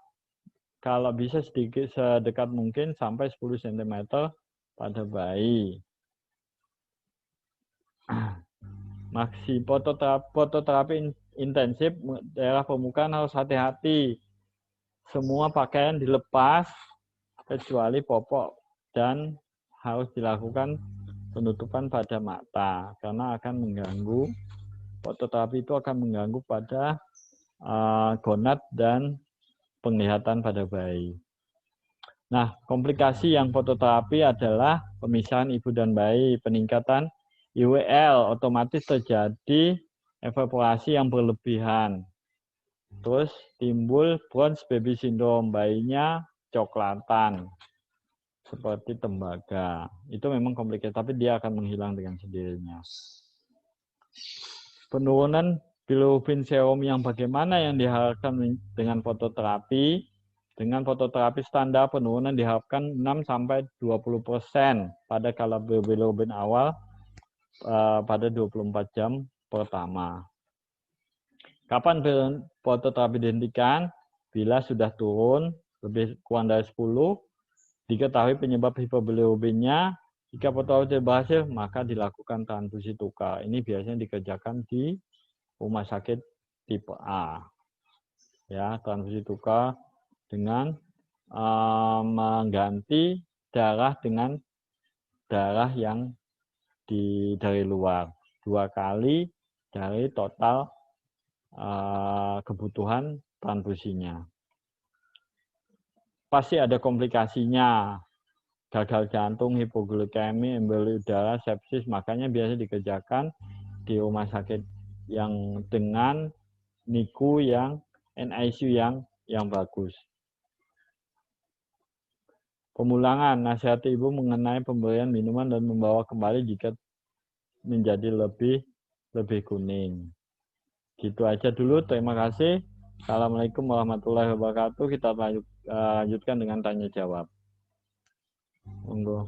S1: Kalau bisa sedikit sedekat mungkin sampai 10 cm pada bayi. Maksi fototerapi intensif daerah permukaan harus hati-hati. Semua pakaian dilepas kecuali popok dan harus dilakukan penutupan pada mata karena akan mengganggu, fototerapi itu akan mengganggu pada gonad dan penglihatan pada bayi. Nah, komplikasi yang fototerapi adalah pemisahan ibu dan bayi, peningkatan IWL, otomatis terjadi evaporasi yang berlebihan. Terus timbul Bronze baby syndrome, bayinya coklatan seperti tembaga. Itu memang komplikasi, tapi dia akan menghilang dengan sendirinya. Penurunan bilirubin serum yang bagaimana yang diharapkan dengan fototerapi? Dengan fototerapi standar penurunan diharapkan 6-20% pada kadar bilirubin awal pada 24 jam pertama. Kapan fototerapi dihentikan? Bila sudah turun lebih kurang dari 10, diketahui penyebab hipobilirubinnya. Jika fototerapi tidak berhasil, maka dilakukan transfusi tukar. Ini biasanya dikerjakan di rumah sakit tipe A. Ya, transfusi tukar dengan mengganti darah dengan darah yang dari luar 2 kali dari total kebutuhan transfusinya. Pasti ada komplikasinya, gagal jantung, hipoglikemi, emboli udara, sepsis, makanya biasa dikerjakan di rumah sakit yang dengan NICU yang NICU yang bagus. Pemulangan, nasihati ibu mengenai pemberian minuman dan membawa kembali jika menjadi lebih kuning. Gitu aja dulu, terima kasih. Assalamualaikum warahmatullahi wabarakatuh. Kita lanjutkan dengan tanya jawab. Monggo.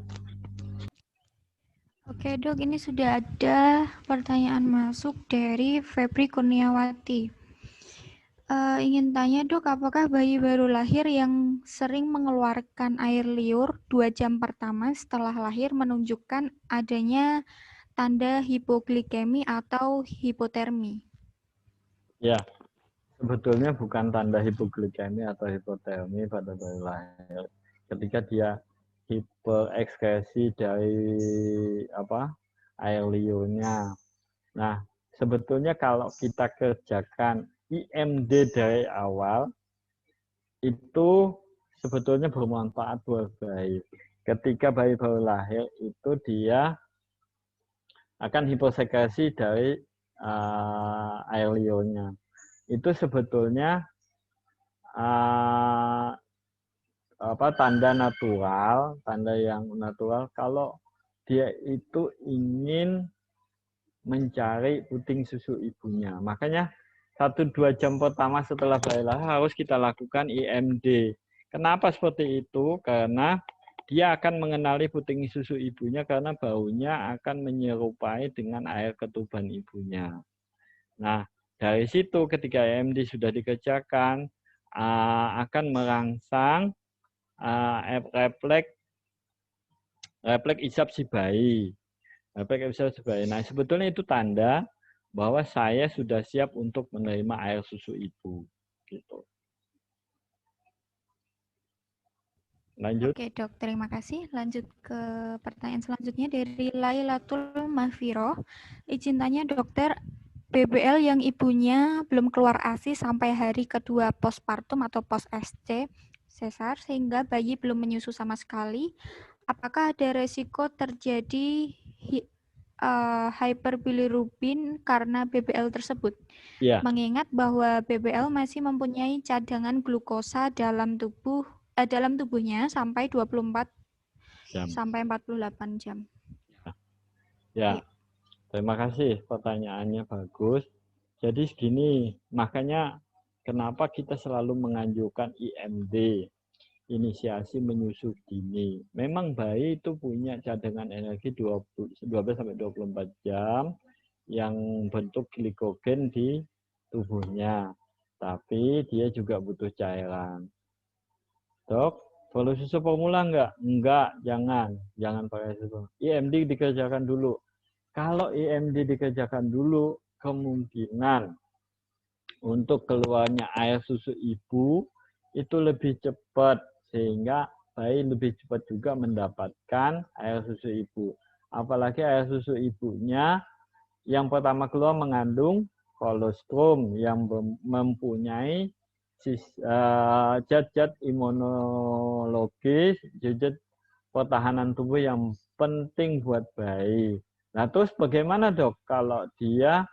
S2: Oke dok, ini sudah ada pertanyaan masuk dari Febri Kurniawati. Ingin tanya dok, apakah bayi baru lahir yang sering mengeluarkan air liur 2 jam pertama setelah lahir menunjukkan adanya tanda hipoglikemi atau hipotermi?
S1: Ya, sebetulnya bukan tanda hipoglikemi atau hipotermi pada bayi lahir. Ketika dia hiperekskresi dari air liurnya. Nah, sebetulnya kalau kita kerjakan IMD dari awal, itu sebetulnya bermanfaat buat bayi. Ketika bayi baru lahir, itu dia akan hiposekresi dari air liurnya. Itu sebetulnya tanda natural, tanda yang natural kalau dia itu ingin mencari puting susu ibunya. Makanya 1-2 jam pertama setelah bayi lahir harus kita lakukan IMD. Kenapa seperti itu? Karena dia akan mengenali puting susu ibunya karena baunya akan menyerupai dengan air ketuban ibunya. Nah, dari situ ketika IMD sudah dikerjakan, akan merangsang refleks isap si bayi. Nah, sebetulnya itu tanda bahwa saya sudah siap untuk menerima air susu ibu. Gitu. Lanjut.
S2: Oke dok, terima kasih. Lanjut ke pertanyaan selanjutnya dari Lailatul Mahfiroh. Izin tanya dokter, BBL yang ibunya belum keluar ASI sampai hari kedua postpartum atau post SC sesar sehingga bayi belum menyusu sama sekali, apakah ada resiko terjadi hyperbilirubin karena BBL tersebut?
S1: Ya.
S2: Mengingat bahwa BBL masih mempunyai cadangan glukosa dalam tubuhnya sampai 24
S1: jam.
S2: sampai 48 jam.
S1: Ya. Terima kasih, pertanyaannya bagus. Jadi segini, makanya kenapa kita selalu menganjurkan IMD, inisiasi menyusu dini. Memang bayi itu punya cadangan energi 12-24 jam yang bentuk glikogen di tubuhnya. Tapi dia juga butuh cairan. Dok, perlu susu formula enggak? Enggak, jangan pakai susu. IMD dikerjakan dulu. Kalau IMD dikerjakan dulu, kemungkinan untuk keluarnya air susu ibu itu lebih cepat, sehingga bayi lebih cepat juga mendapatkan air susu ibu. Apalagi air susu ibunya yang pertama keluar mengandung kolostrum yang mempunyai zat-zat imunologis, zat pertahanan tubuh yang penting buat bayi. Nah, terus bagaimana dok kalau dia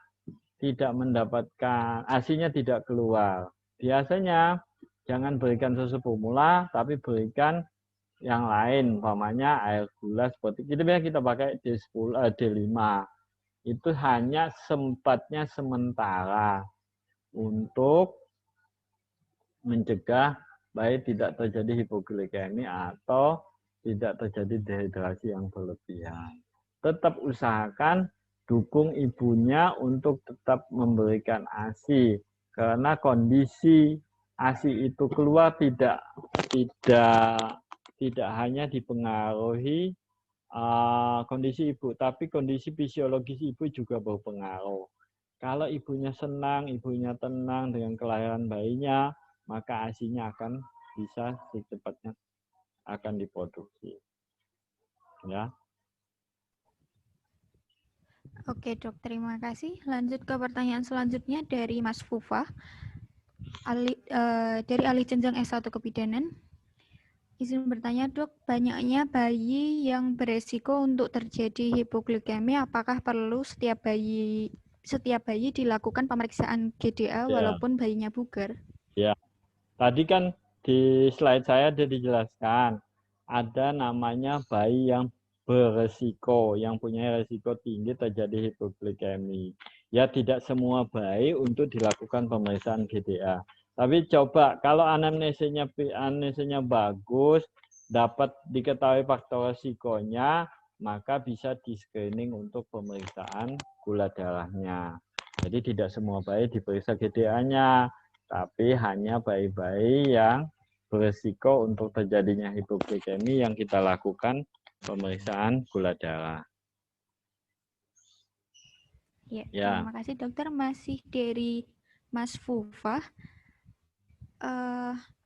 S1: tidak mendapatkan, ASI-nya tidak keluar? Biasanya jangan berikan susu formula, tapi berikan yang lain, umpamanya air gula seperti kita pakai D10, D5. Itu hanya sempatnya sementara untuk mencegah baik tidak terjadi hipoglikemi atau tidak terjadi dehidrasi yang berlebihan. Tetap usahakan dukung ibunya untuk tetap memberikan ASI, karena kondisi ASI itu keluar tidak hanya dipengaruhi kondisi ibu, tapi kondisi fisiologis ibu juga berpengaruh. Kalau ibunya senang, ibunya tenang dengan kelahiran bayinya, maka ASI-nya akan bisa secepatnya akan diproduksi. Ya.
S2: Oke dok, terima kasih. Lanjut ke pertanyaan selanjutnya dari Mas Fufa. Dari ahli jenjang S1 kebidanan. Izin bertanya dok, banyaknya bayi yang beresiko untuk terjadi hipoglikemi, apakah perlu setiap bayi dilakukan pemeriksaan GDA walaupun bayinya bugar?
S1: Ya, tadi kan di slide saya ada dijelaskan, ada namanya bayi yang beresiko, yang punya resiko tinggi terjadi hipoglikemi. Ya, tidak semua bayi untuk dilakukan pemeriksaan GDA. Tapi coba kalau anamnesisnya bagus, dapat diketahui faktor resikonya, maka bisa di-screening untuk pemeriksaan gula darahnya. Jadi tidak semua bayi diperiksa GDA-nya, tapi hanya bayi-bayi yang beresiko untuk terjadinya hipoglikemi yang kita lakukan pemeriksaan gula darah.
S2: Ya. Terima kasih dokter. Masih dari Mas Fufa.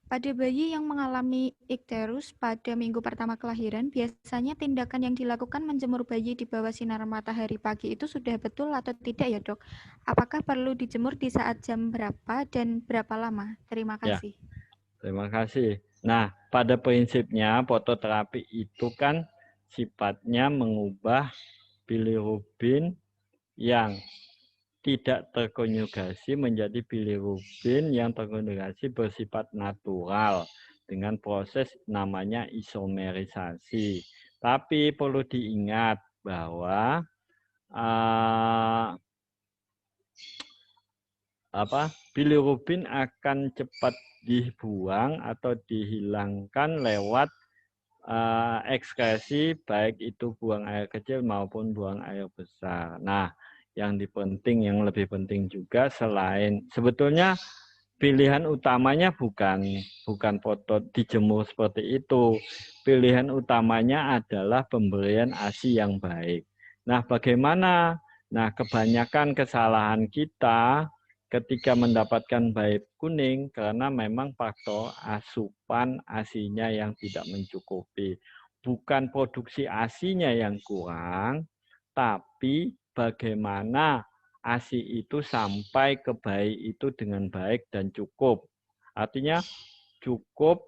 S2: Pada bayi yang mengalami ikterus pada minggu pertama kelahiran, biasanya tindakan yang dilakukan menjemur bayi di bawah sinar matahari pagi itu sudah betul atau tidak ya dok? Apakah perlu dijemur di saat jam berapa dan berapa lama? Terima kasih.
S1: Ya, terima kasih. Nah, pada prinsipnya fototerapi itu kan sifatnya mengubah bilirubin yang tidak terkonjugasi menjadi bilirubin yang terkonjugasi bersifat natural dengan proses namanya isomerisasi. Tapi perlu diingat bahwa bilirubin akan cepat dibuang atau dihilangkan lewat ekskresi, baik itu buang air kecil maupun buang air besar. Nah, yang lebih penting juga selain sebetulnya pilihan utamanya bukan foto dijemur seperti itu. Pilihan utamanya adalah pemberian ASI yang baik. Nah, bagaimana? Nah, kebanyakan kesalahan kita ketika mendapatkan bayi kuning karena memang faktor asupan ASI-nya yang tidak mencukupi. Bukan produksi ASI-nya yang kurang, tapi bagaimana ASI itu sampai ke bayi itu dengan baik dan cukup. Artinya cukup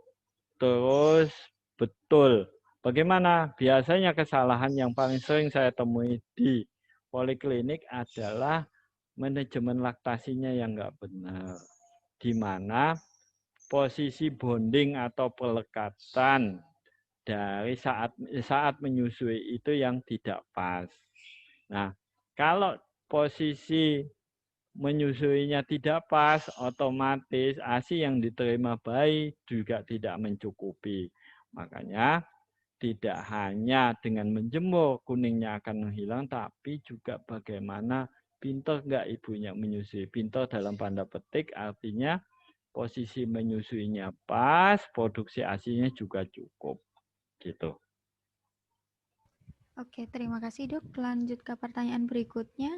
S1: terus betul. Bagaimana? Biasanya kesalahan yang paling sering saya temui di poliklinik adalah manajemen laktasinya yang nggak benar. Di mana posisi bonding atau pelekatan dari saat menyusui itu yang tidak pas. Nah, kalau posisi menyusuinya tidak pas, otomatis ASI yang diterima bayi juga tidak mencukupi. Makanya tidak hanya dengan menjemur kuningnya akan menghilang, tapi juga bagaimana pintar nggak ibunya menyusui. Pintar dalam tanda petik artinya posisi menyusuinya pas, produksi ASI-nya juga cukup. Gitu.
S2: Oke, terima kasih dok. Lanjut ke pertanyaan berikutnya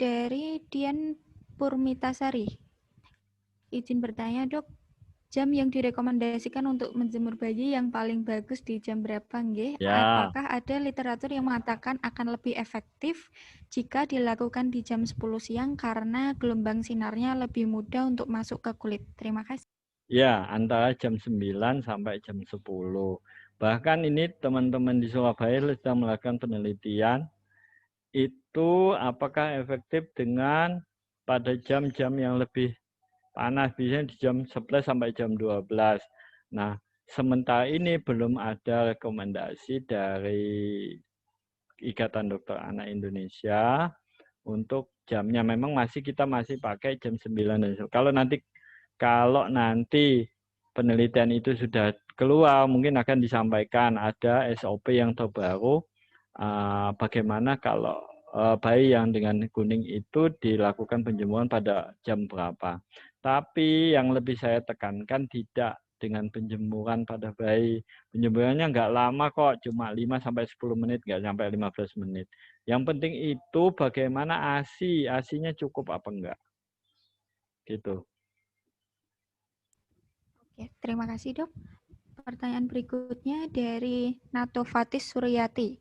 S2: dari Dian Purmitasari. Izin bertanya dok, jam yang direkomendasikan untuk menjemur bayi yang paling bagus di jam berapa nggih?
S1: Ya,
S2: Apakah ada literatur yang mengatakan akan lebih efektif jika dilakukan di jam 10 siang karena gelombang sinarnya lebih mudah untuk masuk ke kulit? Terima kasih.
S1: ya, antara jam 9 sampai jam 10. Bahkan ini teman-teman di Surabaya sedang melakukan penelitian, itu apakah efektif dengan pada jam-jam yang lebih panas, biasanya di jam 11 sampai jam 12. Nah, sementara ini belum ada rekomendasi dari Ikatan Dokter Anak Indonesia untuk jamnya. Memang kita masih pakai jam 9. Kalau nanti penelitian itu sudah keluar, mungkin akan disampaikan ada SOP yang terbaru bagaimana kalau bayi yang dengan kuning itu dilakukan penjemuran pada jam berapa. Tapi yang lebih saya tekankan tidak dengan penjemuran pada bayi. Penjemurannya nggak lama kok, cuma 5-10 menit, nggak sampai 15 menit. Yang penting itu bagaimana ASI-nya cukup apa enggak. Gitu.
S2: Oke, terima kasih dok. Pertanyaan berikutnya dari Natofatis Suryati.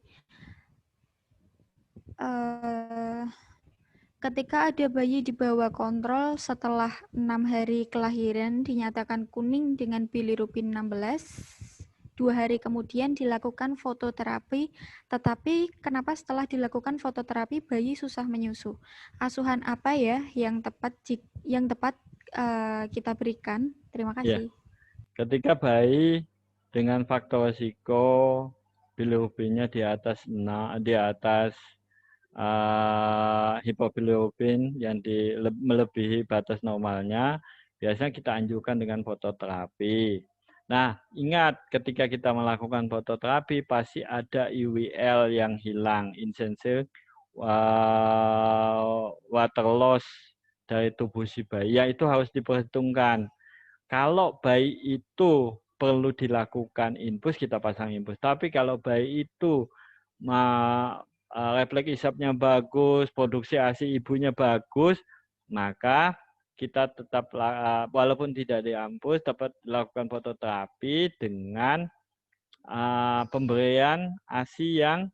S2: Ketika ada bayi di bawah kontrol setelah 6 hari kelahiran dinyatakan kuning dengan bilirubin 16, 2 hari kemudian dilakukan fototerapi, tetapi kenapa setelah dilakukan fototerapi bayi susah menyusu? Asuhan apa ya yang tepat kita berikan? Terima
S1: Ya,
S2: kasih.
S1: ketika bayi dengan faktor risiko bilirubinnya di atas hipobilirubin yang melebihi batas normalnya, biasanya kita anjurkan dengan fototerapi. Nah, ingat ketika kita melakukan fototerapi pasti ada IWL yang hilang, intrinsic water loss dari tubuh si bayi. Ya, itu harus diperhitungkan. Kalau bayi itu perlu dilakukan infus, kita pasang infus. Tapi kalau bayi itu refleks isapnya bagus, produksi ASI ibunya bagus, maka kita tetap walaupun tidak diampus dapat dilakukan fototerapi dengan pemberian ASI yang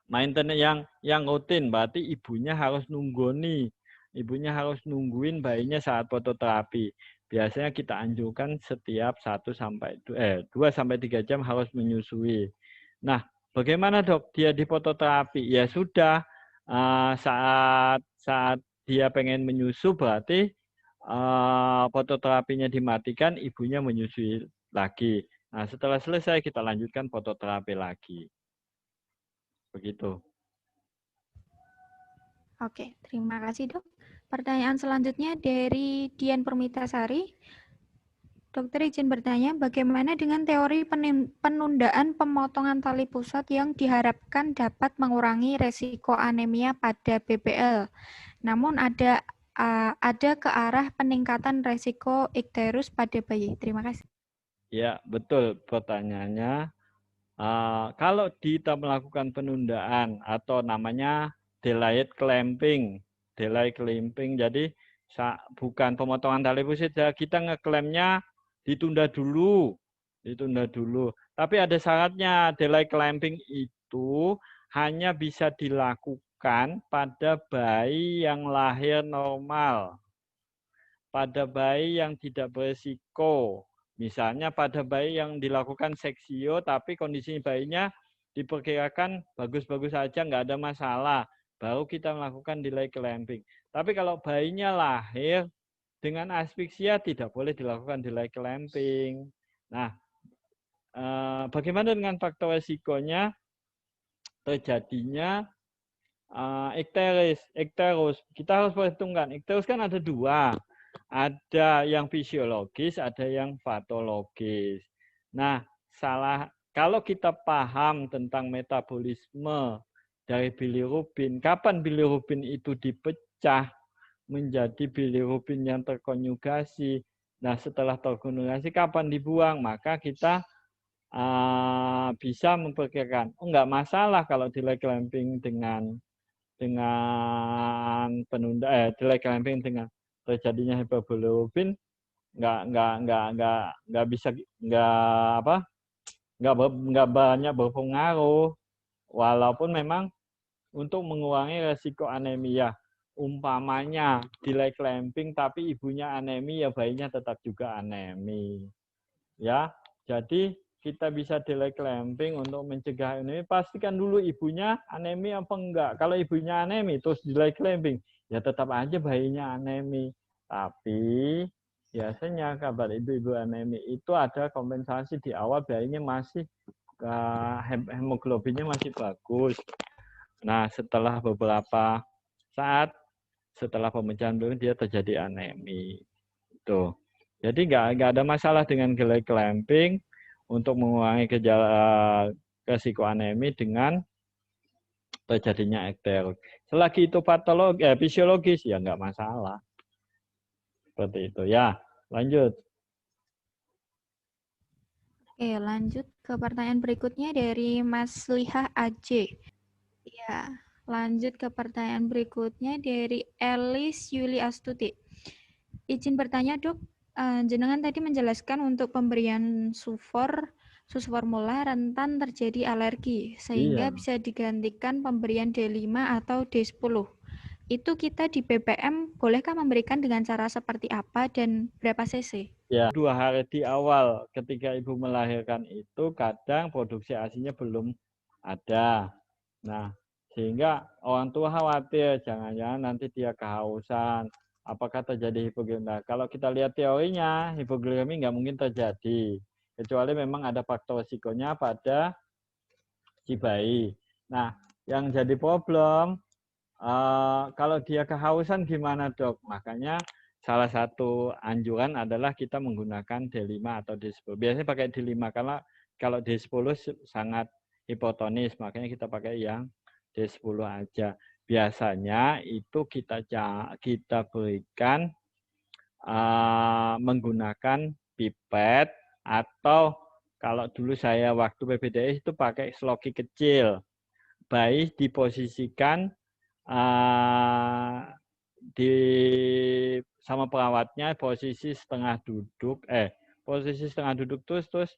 S1: maintenance yang rutin. Berarti ibunya harus nungguin bayinya saat fototerapi. Biasanya kita anjurkan setiap 2 sampai 3 jam harus menyusui. Nah, bagaimana dok dia di fototerapi? Ya sudah, saat dia pengen menyusu berarti fototerapinya dimatikan, ibunya menyusui lagi. Nah, setelah selesai kita lanjutkan fototerapi lagi. Begitu.
S2: Oke, terima kasih dok. Pertanyaan selanjutnya dari Dian Permitasari. Dokter izin bertanya, bagaimana dengan teori penundaan pemotongan tali pusat yang diharapkan dapat mengurangi resiko anemia pada BPL, namun ada ke arah peningkatan resiko ikterus pada bayi. Terima kasih.
S1: Ya, betul pertanyaannya. Kalau kita melakukan penundaan atau namanya delayed clamping, jadi bukan pemotongan tali pusat, kita ngeklaimnya ditunda dulu. Tapi ada syaratnya, delayed clamping itu hanya bisa dilakukan pada bayi yang lahir normal, pada bayi yang tidak berisiko. Misalnya pada bayi yang dilakukan seksio tapi kondisi bayinya diperkirakan bagus-bagus saja, nggak ada masalah, baru kita melakukan delay clamping. Tapi kalau bayinya lahir dengan asfiksia tidak boleh dilakukan delay clamping. Nah, bagaimana dengan faktor resikonya terjadinya ikterus. Kita harus perhitungkan. Ikterus kan ada dua. Ada yang fisiologis, ada yang patologis. Nah, kalau kita paham tentang metabolisme dari bilirubin, kapan bilirubin itu dipecah menjadi bilirubin yang terkonjugasi. Nah, setelah terkonjugasi kapan dibuang? Maka kita bisa memperkirakan. Enggak masalah kalau delay clamping dengan delay clamping dengan terjadinya hiperbilirubin nggak bisa nggak banyak berpengaruh, walaupun memang untuk mengurangi resiko anemia. Umpamanya delay clamping tapi ibunya anemi, ya bayinya tetap juga anemi. Ya, jadi kita bisa delay clamping untuk mencegah ini. Pastikan dulu ibunya anemi apa enggak. Kalau ibunya anemi terus delay clamping, ya tetap aja bayinya anemi. Tapi biasanya kabar ibu-ibu anemi itu ada kompensasi di awal, bayinya masih hemoglobinnya masih bagus. Nah, setelah beberapa saat setelah pemecahan bilirubin dia terjadi anemi. Tuh. Jadi nggak ada masalah dengan delay clamping untuk mengurangi gejala resiko anemi dengan terjadinya ikterus. Selagi itu fisiologis ya nggak masalah. Seperti itu ya. Lanjut.
S2: Oke, lanjut ke pertanyaan berikutnya dari Mas Lihah AJ. Ya, lanjut ke pertanyaan berikutnya dari Elis Yuli Astuti. Izin bertanya, Dok. Jenengan tadi menjelaskan untuk pemberian susu formula rentan terjadi alergi, sehingga bisa digantikan pemberian D5 atau D10. Itu kita di BPM bolehkah memberikan dengan cara seperti apa dan berapa cc?
S1: Ya, 2 hari di awal ketika ibu melahirkan itu kadang produksi ASI-nya belum ada. Nah, sehingga orang tua khawatir jangan-jangan nanti dia kehausan. Apakah terjadi hipoglikemi? Kalau kita lihat teorinya, hipoglikemi nggak mungkin terjadi. Kecuali memang ada faktor risikonya pada si bayi. Nah, yang jadi problem, kalau dia kehausan gimana dok? Makanya salah satu anjuran adalah kita menggunakan D5 atau D10. Biasanya pakai D5 karena kalau D10 sangat hipotonis, makanya kita pakai yang D10 aja. Biasanya itu kita berikan menggunakan pipet, atau kalau dulu saya waktu PPDS itu pakai sloki kecil. Bayi diposisikan di sama perawatnya posisi setengah duduk, terus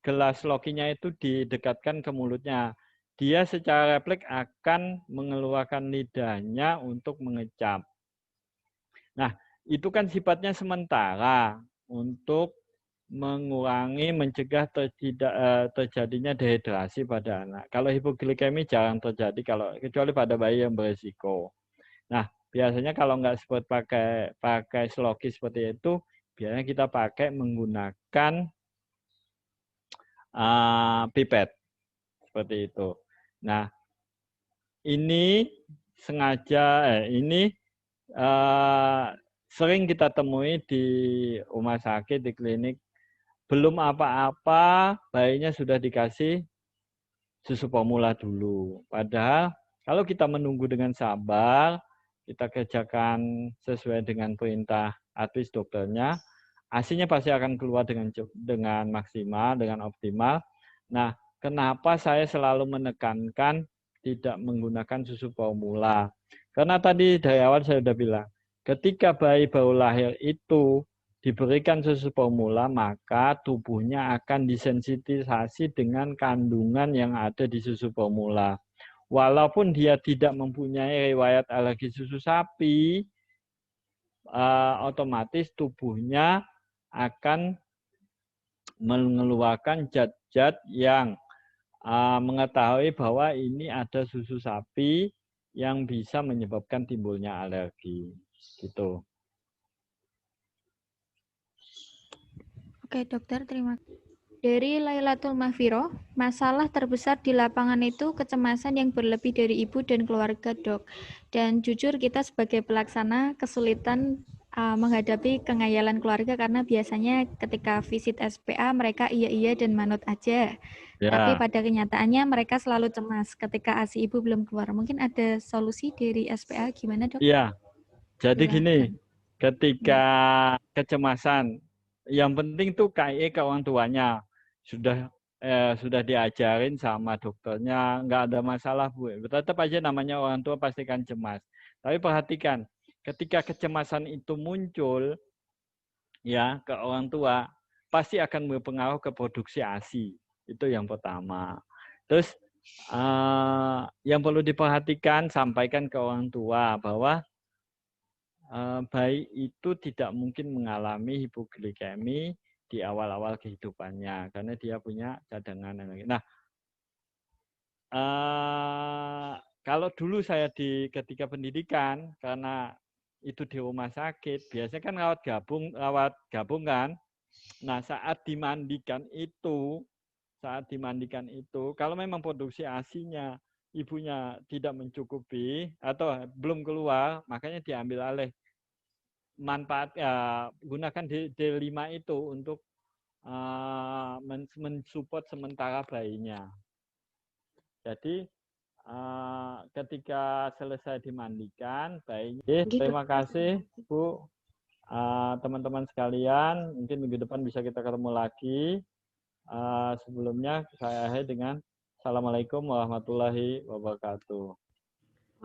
S1: gelas lokinya itu didekatkan ke mulutnya. Dia secara refleks akan mengeluarkan lidahnya untuk mengecap. Nah, itu kan sifatnya sementara untuk mengurangi, mencegah terjadinya dehidrasi pada anak. Kalau hipoglikemi jarang terjadi kecuali pada bayi yang berisiko. Nah, biasanya kalau nggak pakai sloki seperti itu, biasanya kita pakai menggunakan pipet seperti itu. Nah, ini sering kita temui di rumah sakit, di klinik. Belum apa-apa, bayinya sudah dikasih susu formula dulu. Padahal kalau kita menunggu dengan sabar, kita kerjakan sesuai dengan perintah advis dokternya, ASI-nya pasti akan keluar dengan maksimal, dengan optimal. Nah, kenapa saya selalu menekankan tidak menggunakan susu formula? Karena tadi dari awal saya sudah bilang, ketika bayi baru lahir itu diberikan susu formula, maka tubuhnya akan disensitisasi dengan kandungan yang ada di susu formula. Walaupun dia tidak mempunyai riwayat alergi susu sapi, otomatis tubuhnya akan mengeluarkan zat-zat yang mengetahui bahwa ini ada susu sapi yang bisa menyebabkan timbulnya alergi. Gitu.
S2: Oke, dokter, terima kasih. Dari Lailatul Mahfiroh, masalah terbesar di lapangan itu kecemasan yang berlebih dari ibu dan keluarga, Dok. Dan jujur kita sebagai pelaksana kesulitan menghadapi kengayalan keluarga karena biasanya ketika visit SPA mereka iya-iya dan manut aja. Tapi
S1: Ya,
S2: pada kenyataannya mereka selalu cemas ketika ASI ibu belum keluar. Mungkin ada solusi dari SPA gimana, Dok?
S1: iya. Jadi gini,
S2: Silahkan.
S1: ketika
S2: Ya.
S1: kecemasan, yang penting tuh KIE ke orang tuanya sudah diajarin sama dokternya, nggak ada masalah Bu. Tetap aja namanya orang tua pastikan cemas. Tapi perhatikan, ketika kecemasan itu muncul ya ke orang tua, pasti akan berpengaruh ke produksi ASI. Itu yang pertama. Terus yang perlu diperhatikan, sampaikan ke orang tua bahwa bayi itu tidak mungkin mengalami hipoglikemi di awal-awal kehidupannya karena dia punya cadangan energi. Nah, kalau dulu saya di ketika pendidikan karena itu di rumah sakit, biasanya kan rawat gabung kan. Nah, saat dimandikan itu, kalau memang produksi ASINya ibunya tidak mencukupi atau belum keluar, makanya diambil alih gunakan D5 itu untuk mensupport sementara bayinya. Jadi ketika selesai dimandikan bayinya.
S3: Gitu.
S1: Terima kasih Bu, teman-teman sekalian. Mungkin minggu depan bisa kita ketemu lagi. Sebelumnya saya akhiri dengan Assalamualaikum warahmatullahi wabarakatuh.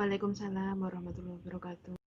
S3: Waalaikumsalam warahmatullahi wabarakatuh.